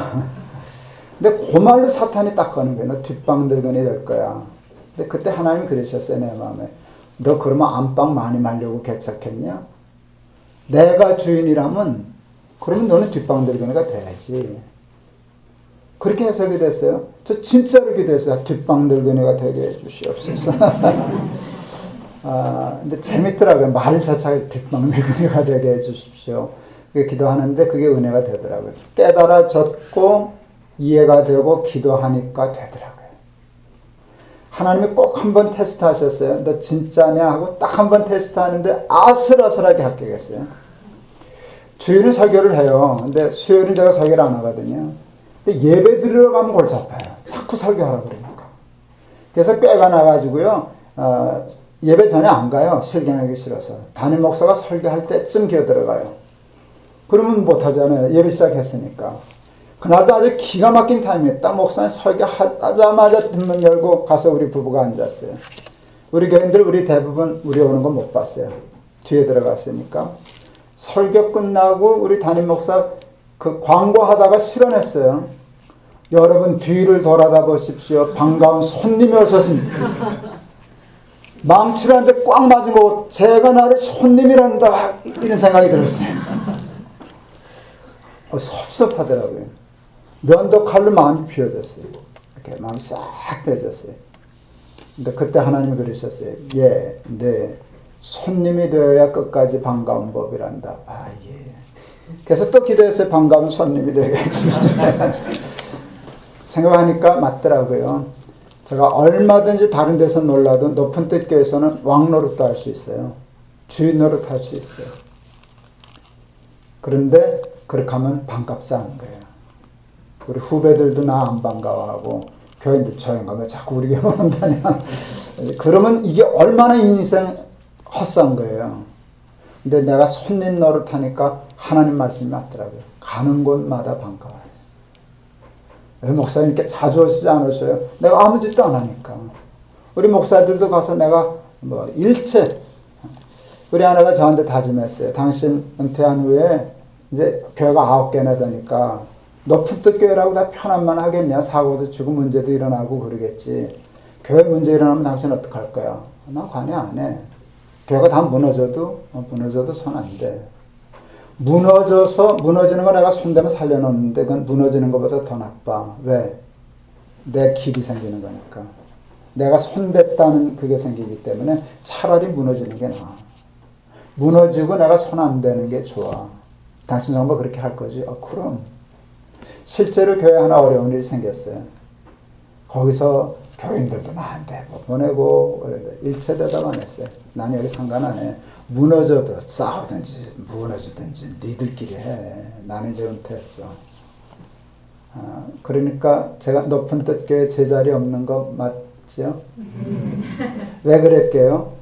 Speaker 1: 근데 그 말로 사탄이 딱 거는 거예요. 너 뒷방 늙은이 될 거야. 근데 그때 하나님 그러셨어요. 내 마음에. 너 그러면 안방 많이 말려고 개척했냐? 내가 주인이라면 그러면 너는 뒷방 늙은이가 돼야지. 그렇게 해석이 됐어요. 저 진짜로 기도했어요. 뒷방 늙은이가 되게 해주시옵소서. 근데 재밌더라고요. 말 자체가 뒷방 늙은이가 되게 해주십시오. 그게 기도하는데 그게 은혜가 되더라고요. 깨달아졌고 이해가 되고 기도하니까 되더라고요. 하나님이 꼭 한 번 테스트 하셨어요. 너 진짜냐 하고 딱 한 번 테스트 하는데 아슬아슬하게 합격했어요. 주일은 설교를 해요. 근데 수요일은 제가 설교를 안 하거든요. 근데 예배 드리러 가면 골치 아파요. 자꾸 설교하라고 그러니까. 그래서 꾀가 나가지고요. 예배 전에 안 가요. 실경하기 싫어서. 담임 목사가 설교할 때쯤 기어 들어가요. 그러면 못하잖아요. 예배 시작했으니까. 그날도 아주 기가 막힌 타임이었다. 목사님 설교하자마자 문 열고 가서 우리 부부가 앉았어요. 우리 교인들 우리 대부분 우리 오는 거 못 봤어요. 뒤에 들어갔으니까. 설교 끝나고 우리 담임 목사 그 광고하다가 실언했어요. 여러분 뒤를 돌아다 보십시오. 반가운 손님이 오셨습니다. 망치로 한 대 꽉 맞은 거 제가 나를 손님이란다 이런 생각이 들었어요. 섭섭하더라고요. 면도 칼로 마음이 비워졌어요. 이렇게 마음이 싹 비워졌어요. 근데 그때 하나님이 그러셨어요. 예, 네. 손님이 되어야 끝까지 반가운 법이란다. 아, 예. 그래서 또 기도했어요. 반가운 손님이 되게 해주시죠. 생각하니까 맞더라고요. 제가 얼마든지 다른 데서 놀라도 높은 뜻 교회에서는 왕 노릇도 할 수 있어요. 주인 노릇 할 수 있어요. 그런데 그렇게 하면 반갑지 않은 거예요. 우리 후배들도 나 안 반가워하고 교인들 저형 가면 자꾸 우리 교회만 온다냐. 그러면 이게 얼마나 인생 헛산 거예요. 근데 내가 손님 노릇하니까 하나님 말씀이 맞더라고요. 가는 곳마다 반가워요. 왜 목사님 이렇게 자주 오시지 않으셔요? 내가 아무 짓도 안 하니까. 우리 목사들도 가서 내가 일체 우리 아내가 저한테 다짐했어요. 당신 은퇴한 후에 이제 교회가 9개나 되니까 높은 뜻 교회라고 다 편한만 하겠냐? 사고도 치고 문제도 일어나고 그러겠지. 교회 문제 일어나면 당신 어떡할 거야? 난 관여 안 해. 교회가 다 무너져도 손 안 대. 무너지는 거 내가 손대면 살려놓는데 그건 무너지는 것보다 더 나빠. 왜? 내 길이 생기는 거니까. 내가 손댔다는 그게 생기기 때문에 차라리 무너지는 게 나아. 무너지고 내가 손 안 대는 게 좋아. 당신 정말 그렇게 할 거지? 그럼. 실제로 교회 하나 어려운 일이 생겼어요. 거기서 교인들도 나한테 보내고 일체 대답 안 했어요. 나는 여기 상관 안 해. 무너져도 싸우든지 무너지든지 니들끼리 해. 나는 이제 은퇴했어. 그러니까 제가 높은 뜻 교회 제자리 없는 거 맞죠? 왜 그랬게요?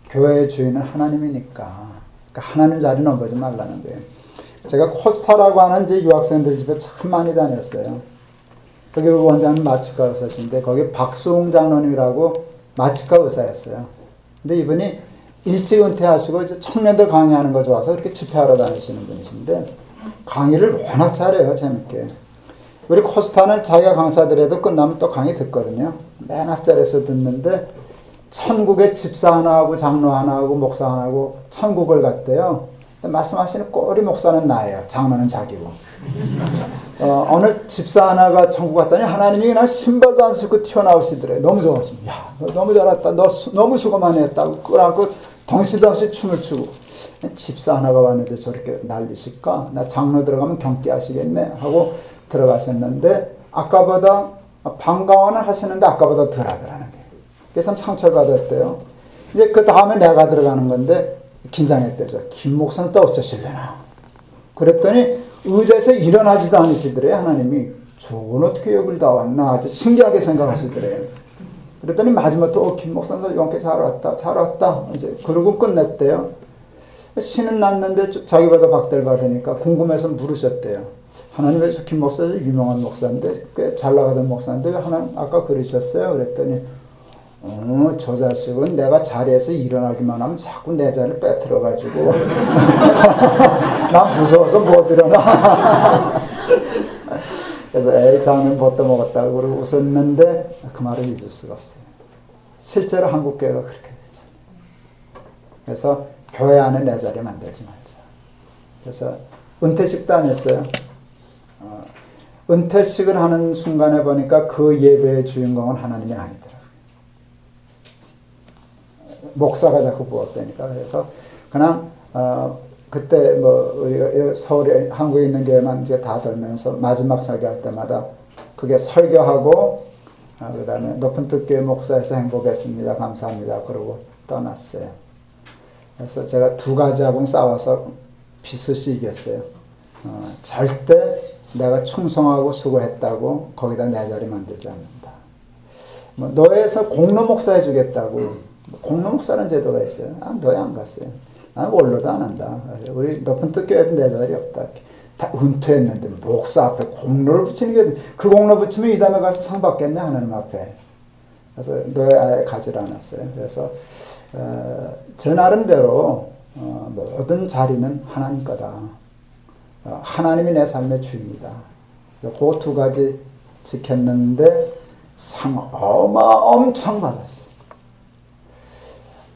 Speaker 1: 교회의 주인은 하나님이니까. 그러니까 하나님 자리 넘보지 말라는 거예요. 제가 코스타라고 하는 이제 유학생들 집에 참 많이 다녔어요. 거기 원장님 마취과 의사신데 거기 박수홍 장로님이라고 마취과 의사였어요. 근데 이분이 일찍 은퇴하시고 이제 청년들 강의하는 거 좋아서 그렇게 집회하러 다니시는 분이신데 강의를 워낙 잘해요. 재밌게. 우리 코스타는 자기가 강사들에도 끝나면 또 강의 듣거든요. 맨 앞자리에서 듣는데 천국에 집사 하나 하고 장로 하나 하고 목사 하나 하고 천국을 갔대요. 말씀하시는 꼬리 목사는 나예요. 장로는 자기고. 어느 집사 하나가 천국 갔더니 하나님이 그냥 신발도 안 신고 튀어나오시더래요. 너무 좋았습니다. 야, 너 너무 잘했다. 너 너무 수고 많이 했다고 끌어안고 덩실덩실 춤을 추고. 집사 하나가 왔는데 저렇게 난리실까? 나 장로 들어가면 경기하시겠네 하고 들어가셨는데 아까보다 반가워는 하시는데 아까보다 덜 하더라는 거예요. 그래서 상처받았대요. 이제 그 다음에 내가 들어가는 건데 긴장했대죠. 김 목사는 또 어쩌실래나. 그랬더니 의자에서 일어나지도 않으시더래요. 하나님이 저건 어떻게 여길 다 왔나 아주 신기하게 생각하시더래요. 그랬더니 마지막에 또 김 목사도 용케 잘 왔다 이제 그러고 끝냈대요. 신은 났는데 자기보다 박대를 받으니까 궁금해서 물으셨대요. 하나님 왜 김 목사 유명한 목사인데 꽤 잘 나가던 목사인데 왜 하나님 아까 그러셨어요? 그랬더니 저 자식은 내가 자리에서 일어나기만 하면 자꾸 내 자리를 빼들어가지고 난 무서워서 못 일어나. 그래서 에이 자는 뭣도 먹었다고 그러고 웃었는데 그 말을 잊을 수가 없어요. 실제로 한국 교회가 그렇게 됐잖아요. 그래서 교회 안에 내 자리 만들지 말자. 그래서 은퇴식도 안 했어요. 은퇴식을 하는 순간에 보니까 그 예배의 주인공은 하나님이 아니더라고요. 목사가 자꾸 부었다니까. 그래서 그냥 그때 우리가 서울에 한국에 있는 교회만 이제 다 돌면서 마지막 설교할 때마다 그게 설교하고 그다음에 높은 뜻 교회 목사에서 행복했습니다. 감사합니다. 그러고 떠났어요. 그래서 제가 두 가지하고는 싸워서 비슷이 이겼어요. 절대 내가 충성하고 수고했다고 거기다 내 자리 만들지 않는다. 너에서 공로 목사 해주겠다고. 공로 목사라는 제도가 있어요. 너희 안 갔어요. 나는 원로도 안 한다. 우리 높은 뜻 교회도 내 자리 없다. 다 은퇴했는데 목사 앞에 공로를 붙이는 게, 그 공로 붙이면 이 다음에 가서 상 받겠네 하나님 앞에. 그래서 너의 아예 가지를 않았어요. 그래서 제 나름대로 모든 자리는 하나님 거다. 하나님이 내 삶의 주입니다. 그 두 가지 지켰는데 상 엄청 받았어요.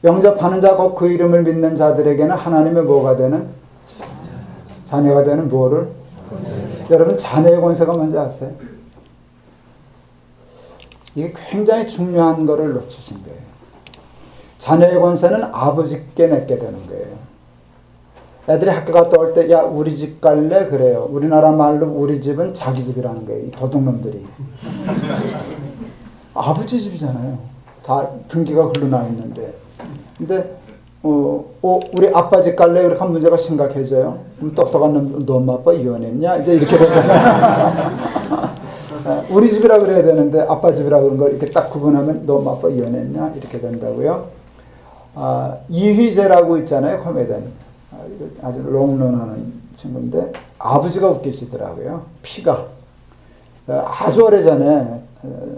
Speaker 1: 영접하는 자, 곧 그 이름을 믿는 자들에게는 하나님의 뭐가 되는? 자녀가 되는 뭐를? 여러분, 자녀의 권세가 뭔지 아세요? 이게 굉장히 중요한 거를 놓치신 거예요. 자녀의 권세는 아버지께 내게 되는 거예요. 애들이 학교 갔다 올 때, 야, 우리 집 갈래? 그래요. 우리나라 말로 우리 집은 자기 집이라는 거예요. 이 도둑놈들이. 아버지 집이잖아요. 다 등기가 흘러나 있는데. 근데, 우리 아빠 집 갈래? 그렇게 하면 문제가 심각해져요. 그럼 똑똑한 놈, 너 엄마 아빠 이혼했냐? 이제 이렇게 되잖아요. 우리 집이라 그래야 되는데, 아빠 집이라 그런 걸 이렇게 딱 구분하면, 너 엄마 아빠 이혼했냐? 이렇게 된다고요. 이휘재라고 있잖아요, 코미디언. 아주 롱런 하는 친구인데, 아버지가 웃기시더라고요. 피가. 아주 오래전에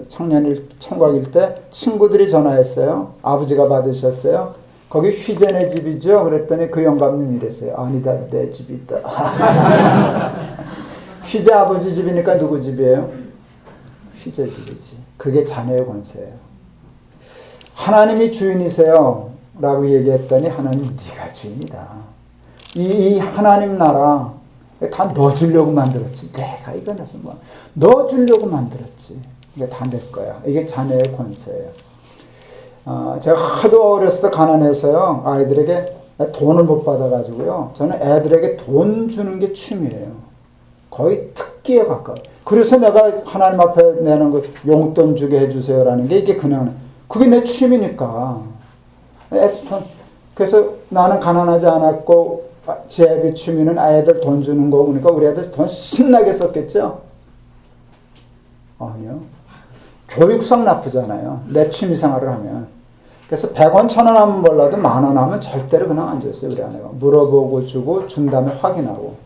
Speaker 1: 청년일, 총각일 때 친구들이 전화했어요. 아버지가 받으셨어요. 거기 휘재네 집이죠? 그랬더니 그 영감님이 이랬어요. 아니다, 내 집이 있다. 휘재 아버지 집이니까 누구 집이에요? 휘재 집이지. 그게 자녀의 권세예요. 하나님이 주인이세요 라고 얘기했더니 하나님, 네가 주인이다. 이 하나님 나라 다 너 주려고 만들었지. 내가 이거 나서 뭐 너 주려고 만들었지. 이게 다 내 거야. 이게 자녀의 권세예요. 제가 하도 어렸을 때 가난해서요, 아이들에게 돈을 못 받아가지고요, 저는 애들에게 돈 주는 게 취미예요. 거의 특기에 가까워. 그래서 내가 하나님 앞에 내는 거 용돈 주게 해주세요라는 게, 이게 그냥 그게 내 취미니까. 그래서 나는 가난하지 않았고 제 취미는 아이들 돈 주는 거고, 그러니까 우리 애들 돈 신나게 썼겠죠? 아니요. 교육상 나쁘잖아요. 내 취미 생활을 하면. 그래서 100원, 1000원 하면 몰라도 10,000원 하면 절대로 그냥 안 줬어요, 우리 아내가. 물어보고 주고, 준 다음에 확인하고.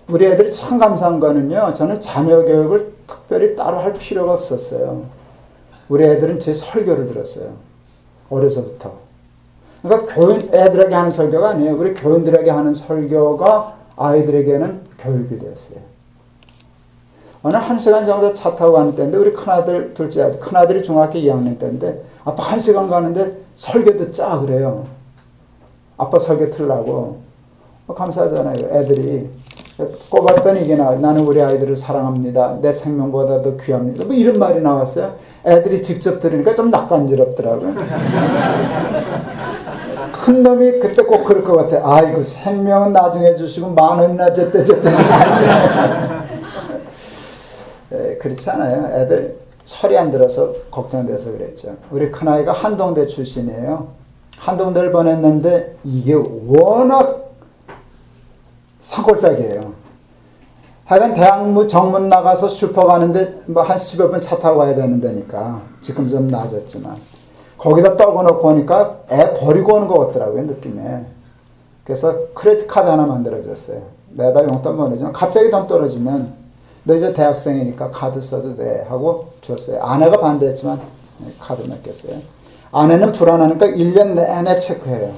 Speaker 1: 우리 애들이 참 감사한 거는요, 저는 자녀 교육을 특별히 따로 할 필요가 없었어요. 우리 애들은 제 설교를 들었어요. 어려서부터. 그러니까 애들에게 하는 설교가 아니에요. 우리 교인들에게 하는 설교가 아이들에게는 교육이 되었어요. 어느 1시간 정도 차 타고 가는 때인데, 우리 큰아들, 둘째 아들, 큰아들이 중학교 2학년 때인데, 아빠 1시간 가는데 설교 듣자 그래요. 아빠 설교 틀라고. 감사하잖아요. 애들이. 꼽았더니 이게 나와요. 나는 우리 아이들을 사랑합니다. 내 생명보다 더 귀합니다. 뭐 이런 말이 나왔어요. 애들이 직접 들으니까 좀 낯간지럽더라고요. 큰 놈이 그때 꼭 그럴 것 같아요. 아이고, 생명은 나중에 주시고 10,000원이나 제때 주시네. 그렇지 않아요. 애들 철이 안 들어서 걱정돼서 그랬죠. 우리 큰아이가 한동대 출신이에요. 한동대를 보냈는데 이게 워낙 산골짜기예요. 하여간 대학 정문 나가서 슈퍼 가는데 뭐 한 10여 분 차 타고 가야 되는 데니까, 지금 좀 나아졌지만 거기다 떨궈 놓고 오니까 애 버리고 오는 것 같더라고요, 느낌에. 그래서 크레딧 카드 하나 만들어줬어요. 매달 용돈 보내지만 갑자기 돈 떨어지면 너 이제 대학생이니까 카드 써도 돼 하고 줬어요. 아내가 반대했지만 카드 맡겼어요. 아내는 불안하니까 1년 내내 체크해요.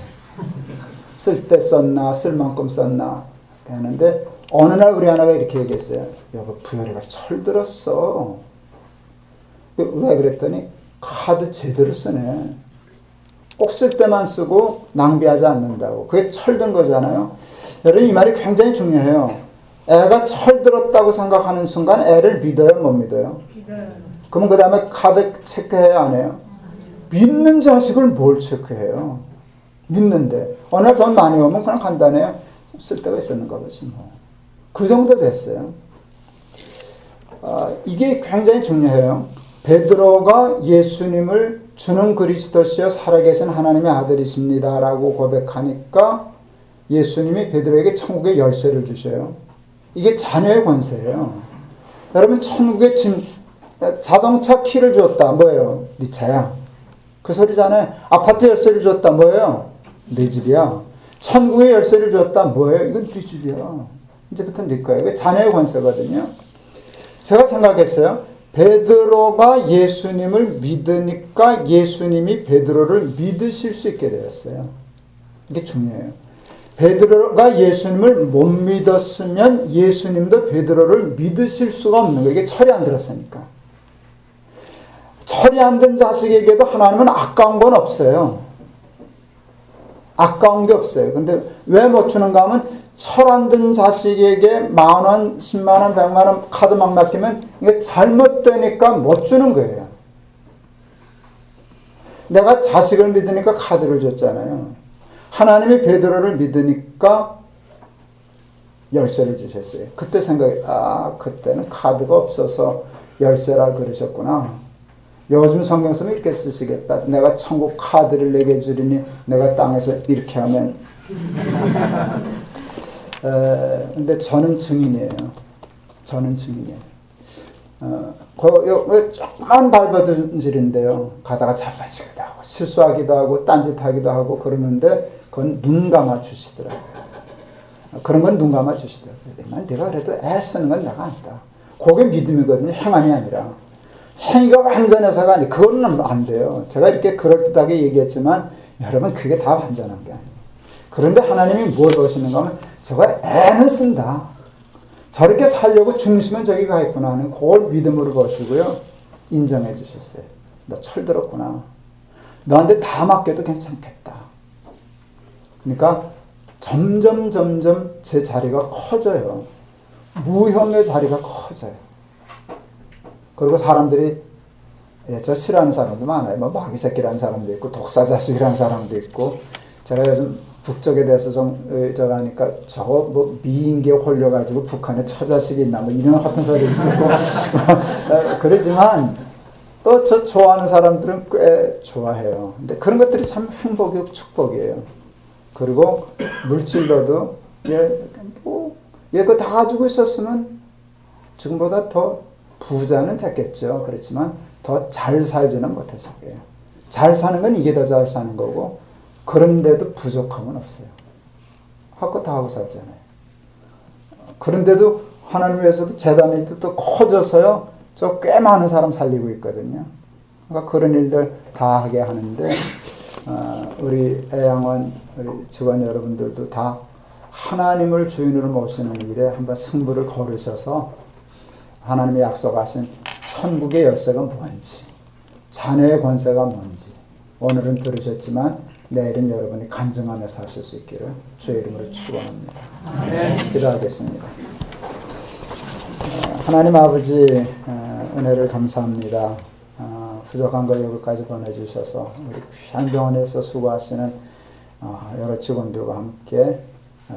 Speaker 1: 쓸 때 썼나, 쓸 만큼 썼나 하는데, 어느 날 우리 아내가 이렇게 얘기했어요. 여보, 부열이가 철들었어. 왜 그랬더니 카드 제대로 쓰네. 꼭 쓸 때만 쓰고 낭비하지 않는다고. 그게 철든 거잖아요. 여러분, 이 말이 굉장히 중요해요. 애가 철들었다고 생각하는 순간 애를 믿어요, 못 믿어요? 믿어요. 그러면 그 다음에 카드 체크해야 안 해요? 믿는 자식을 뭘 체크해요? 믿는데. 어느 날 돈 많이 오면 그냥 간단해요. 쓸 데가 있었는가 보지 뭐. 그 정도 됐어요. 이게 굉장히 중요해요. 베드로가 예수님을 주는 그리스도시여 살아계신 하나님의 아들이십니다 라고 고백하니까 예수님이 베드로에게 천국의 열쇠를 주셔요. 이게 자녀의 권세예요. 여러분, 천국의 자동차 키를 줬다. 뭐예요? 네 차야. 그 소리잖아요. 아파트 열쇠를 줬다. 뭐예요? 내 집이야. 천국의 열쇠를 줬다. 뭐예요? 이건 네 집이야. 이제부터 네 거야. 이거 자녀의 권세거든요. 제가 생각했어요. 베드로가 예수님을 믿으니까 예수님이 베드로를 믿으실 수 있게 되었어요. 이게 중요해요. 베드로가 예수님을 못 믿었으면 예수님도 베드로를 믿으실 수가 없는 거예요. 이게 철이 안 들었으니까. 철이 안 든 자식에게도 하나님은 아까운 건 없어요. 아까운 게 없어요. 근데 왜 못 주는가 하면 철 안 든 자식에게 10,000원, 100,000원, 100,000원 카드 막 맡기면 이게 잘못되니까 못 주는 거예요. 내가 자식을 믿으니까 카드를 줬잖아요. 하나님이 베드로를 믿으니까 열쇠를 주셨어요. 그때 생각해, 그때는 카드가 없어서 열쇠라 그러셨구나. 요즘 성경 쓰면 이렇게 쓰시겠다. 내가 천국 카드를 내게 주리니 내가 땅에서 이렇게 하면. 근데 저는 증인이에요. 저는 증인이에요. 조그만 발버둥질인데요. 가다가 자빠지기도 하고 실수하기도 하고 딴짓하기도 하고 그러는데 그건 눈 감아 주시더라고요. 그런 건 눈 감아 주시더라고요. 내가 그래도 애쓰는 건 내가 안다. 그게 믿음이거든요. 행함이 아니라. 행위가 완전해서가 아니에요. 그거는 안 돼요. 제가 이렇게 그럴듯하게 얘기했지만 여러분 그게 다 완전한 게 아니에요. 그런데 하나님이 뭘 보시는가 하면 저거 애는 쓴다. 저렇게 살려고 중심은 저기 가 있구나 하는 그걸 믿음으로 보시고요. 인정해 주셨어요. 너 철들었구나. 너한테 다 맡겨도 괜찮겠다. 그러니까 점점 제 자리가 커져요. 무형의 자리가 커져요. 그리고 사람들이 저 싫어하는 사람도 많아요. 뭐 마귀 새끼라는 사람도 있고 독사 자식이라는 사람도 있고 제가 요즘 북쪽에 대해서 좀 저거 하니까 저거 뭐 미인계 홀려가지고 북한에 처자식이 있나 뭐 이런 같은 소리 듣고 그러지만 또 저 좋아하는 사람들은 꽤 좋아해요. 근데 그런 것들이 참 행복이고 축복이에요. 그리고 물질로도 그거 다 가지고 있었으면 지금보다 더 부자는 됐겠죠. 그렇지만 더 잘 살지는 못했을 거예요. 잘 사는 건 이게 더 잘 사는 거고 그런데도 부족함은 없어요. 할 거 다 하고 살잖아요. 그런데도 하나님 위해서도 재단 일도 또 커져서요. 저 꽤 많은 사람 살리고 있거든요. 그러니까 그런 일들 다 하게 하는데 우리 애양원 우리 직원 여러분들도 다 하나님을 주인으로 모시는 일에 한번 승부를 걸으셔서 하나님이 약속하신 천국의 열쇠가 뭔지 자녀의 권세가 뭔지 오늘은 들으셨지만 내일은 여러분이 간증하며 사실 수 있기를 주의 이름으로 축원합니다. 기도하겠습니다. 하나님 아버지 은혜를 감사합니다. 부족한 걸 여기까지 보내주셔서 우리 귀한 병원에서 수고하시는 여러 직원들과 함께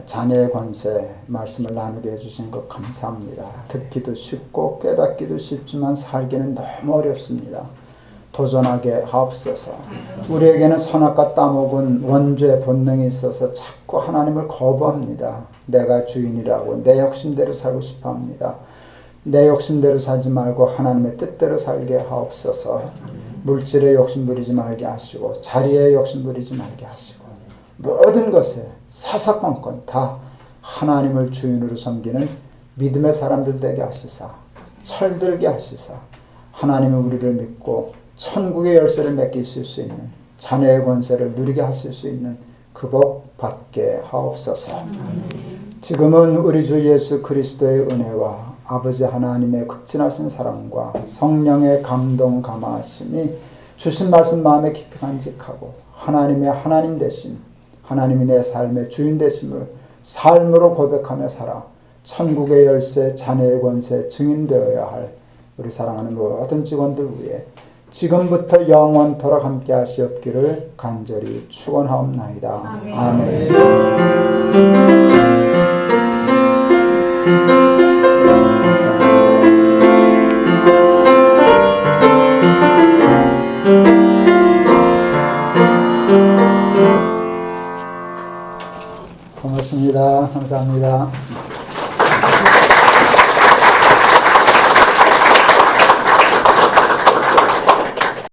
Speaker 1: 자녀의 권세 말씀을 나누게 해주신 것 감사합니다. 듣기도 쉽고 깨닫기도 쉽지만 살기는 너무 어렵습니다. 도전하게 하옵소서. 우리에게는 선악과 따먹은 원죄 본능이 있어서 자꾸 하나님을 거부합니다. 내가 주인이라고 내 욕심대로 살고 싶어합니다. 내 욕심대로 살지 말고 하나님의 뜻대로 살게 하옵소서. 물질에 욕심 부리지 말게 하시고 자리에 욕심 부리지 말게 하시고 모든 것에 사사건건 다 하나님을 주인으로 섬기는 믿음의 사람들 되게 하시사 철들게 하시사 하나님의 우리를 믿고 천국의 열쇠를 맡기실 수 있는 자녀의 권세를 누리게 하실 수 있는 그 복 받게 하옵소서. 지금은 우리 주 예수 그리스도의 은혜와 아버지 하나님의 극진하신 사랑과 성령의 감동 감화하심이 주신 말씀 마음에 깊이 간직하고 하나님의 하나님 되심 하나님이 내 삶의 주인 되심을 삶으로 고백하며 살아 천국의 열쇠 자녀의 권세 증인되어야 할 우리 사랑하는 모든 직원들 위해 지금부터 영원토록 함께 하시옵기를 간절히 축원하옵나이다. 아멘. 고맙습니다. 감사합니다.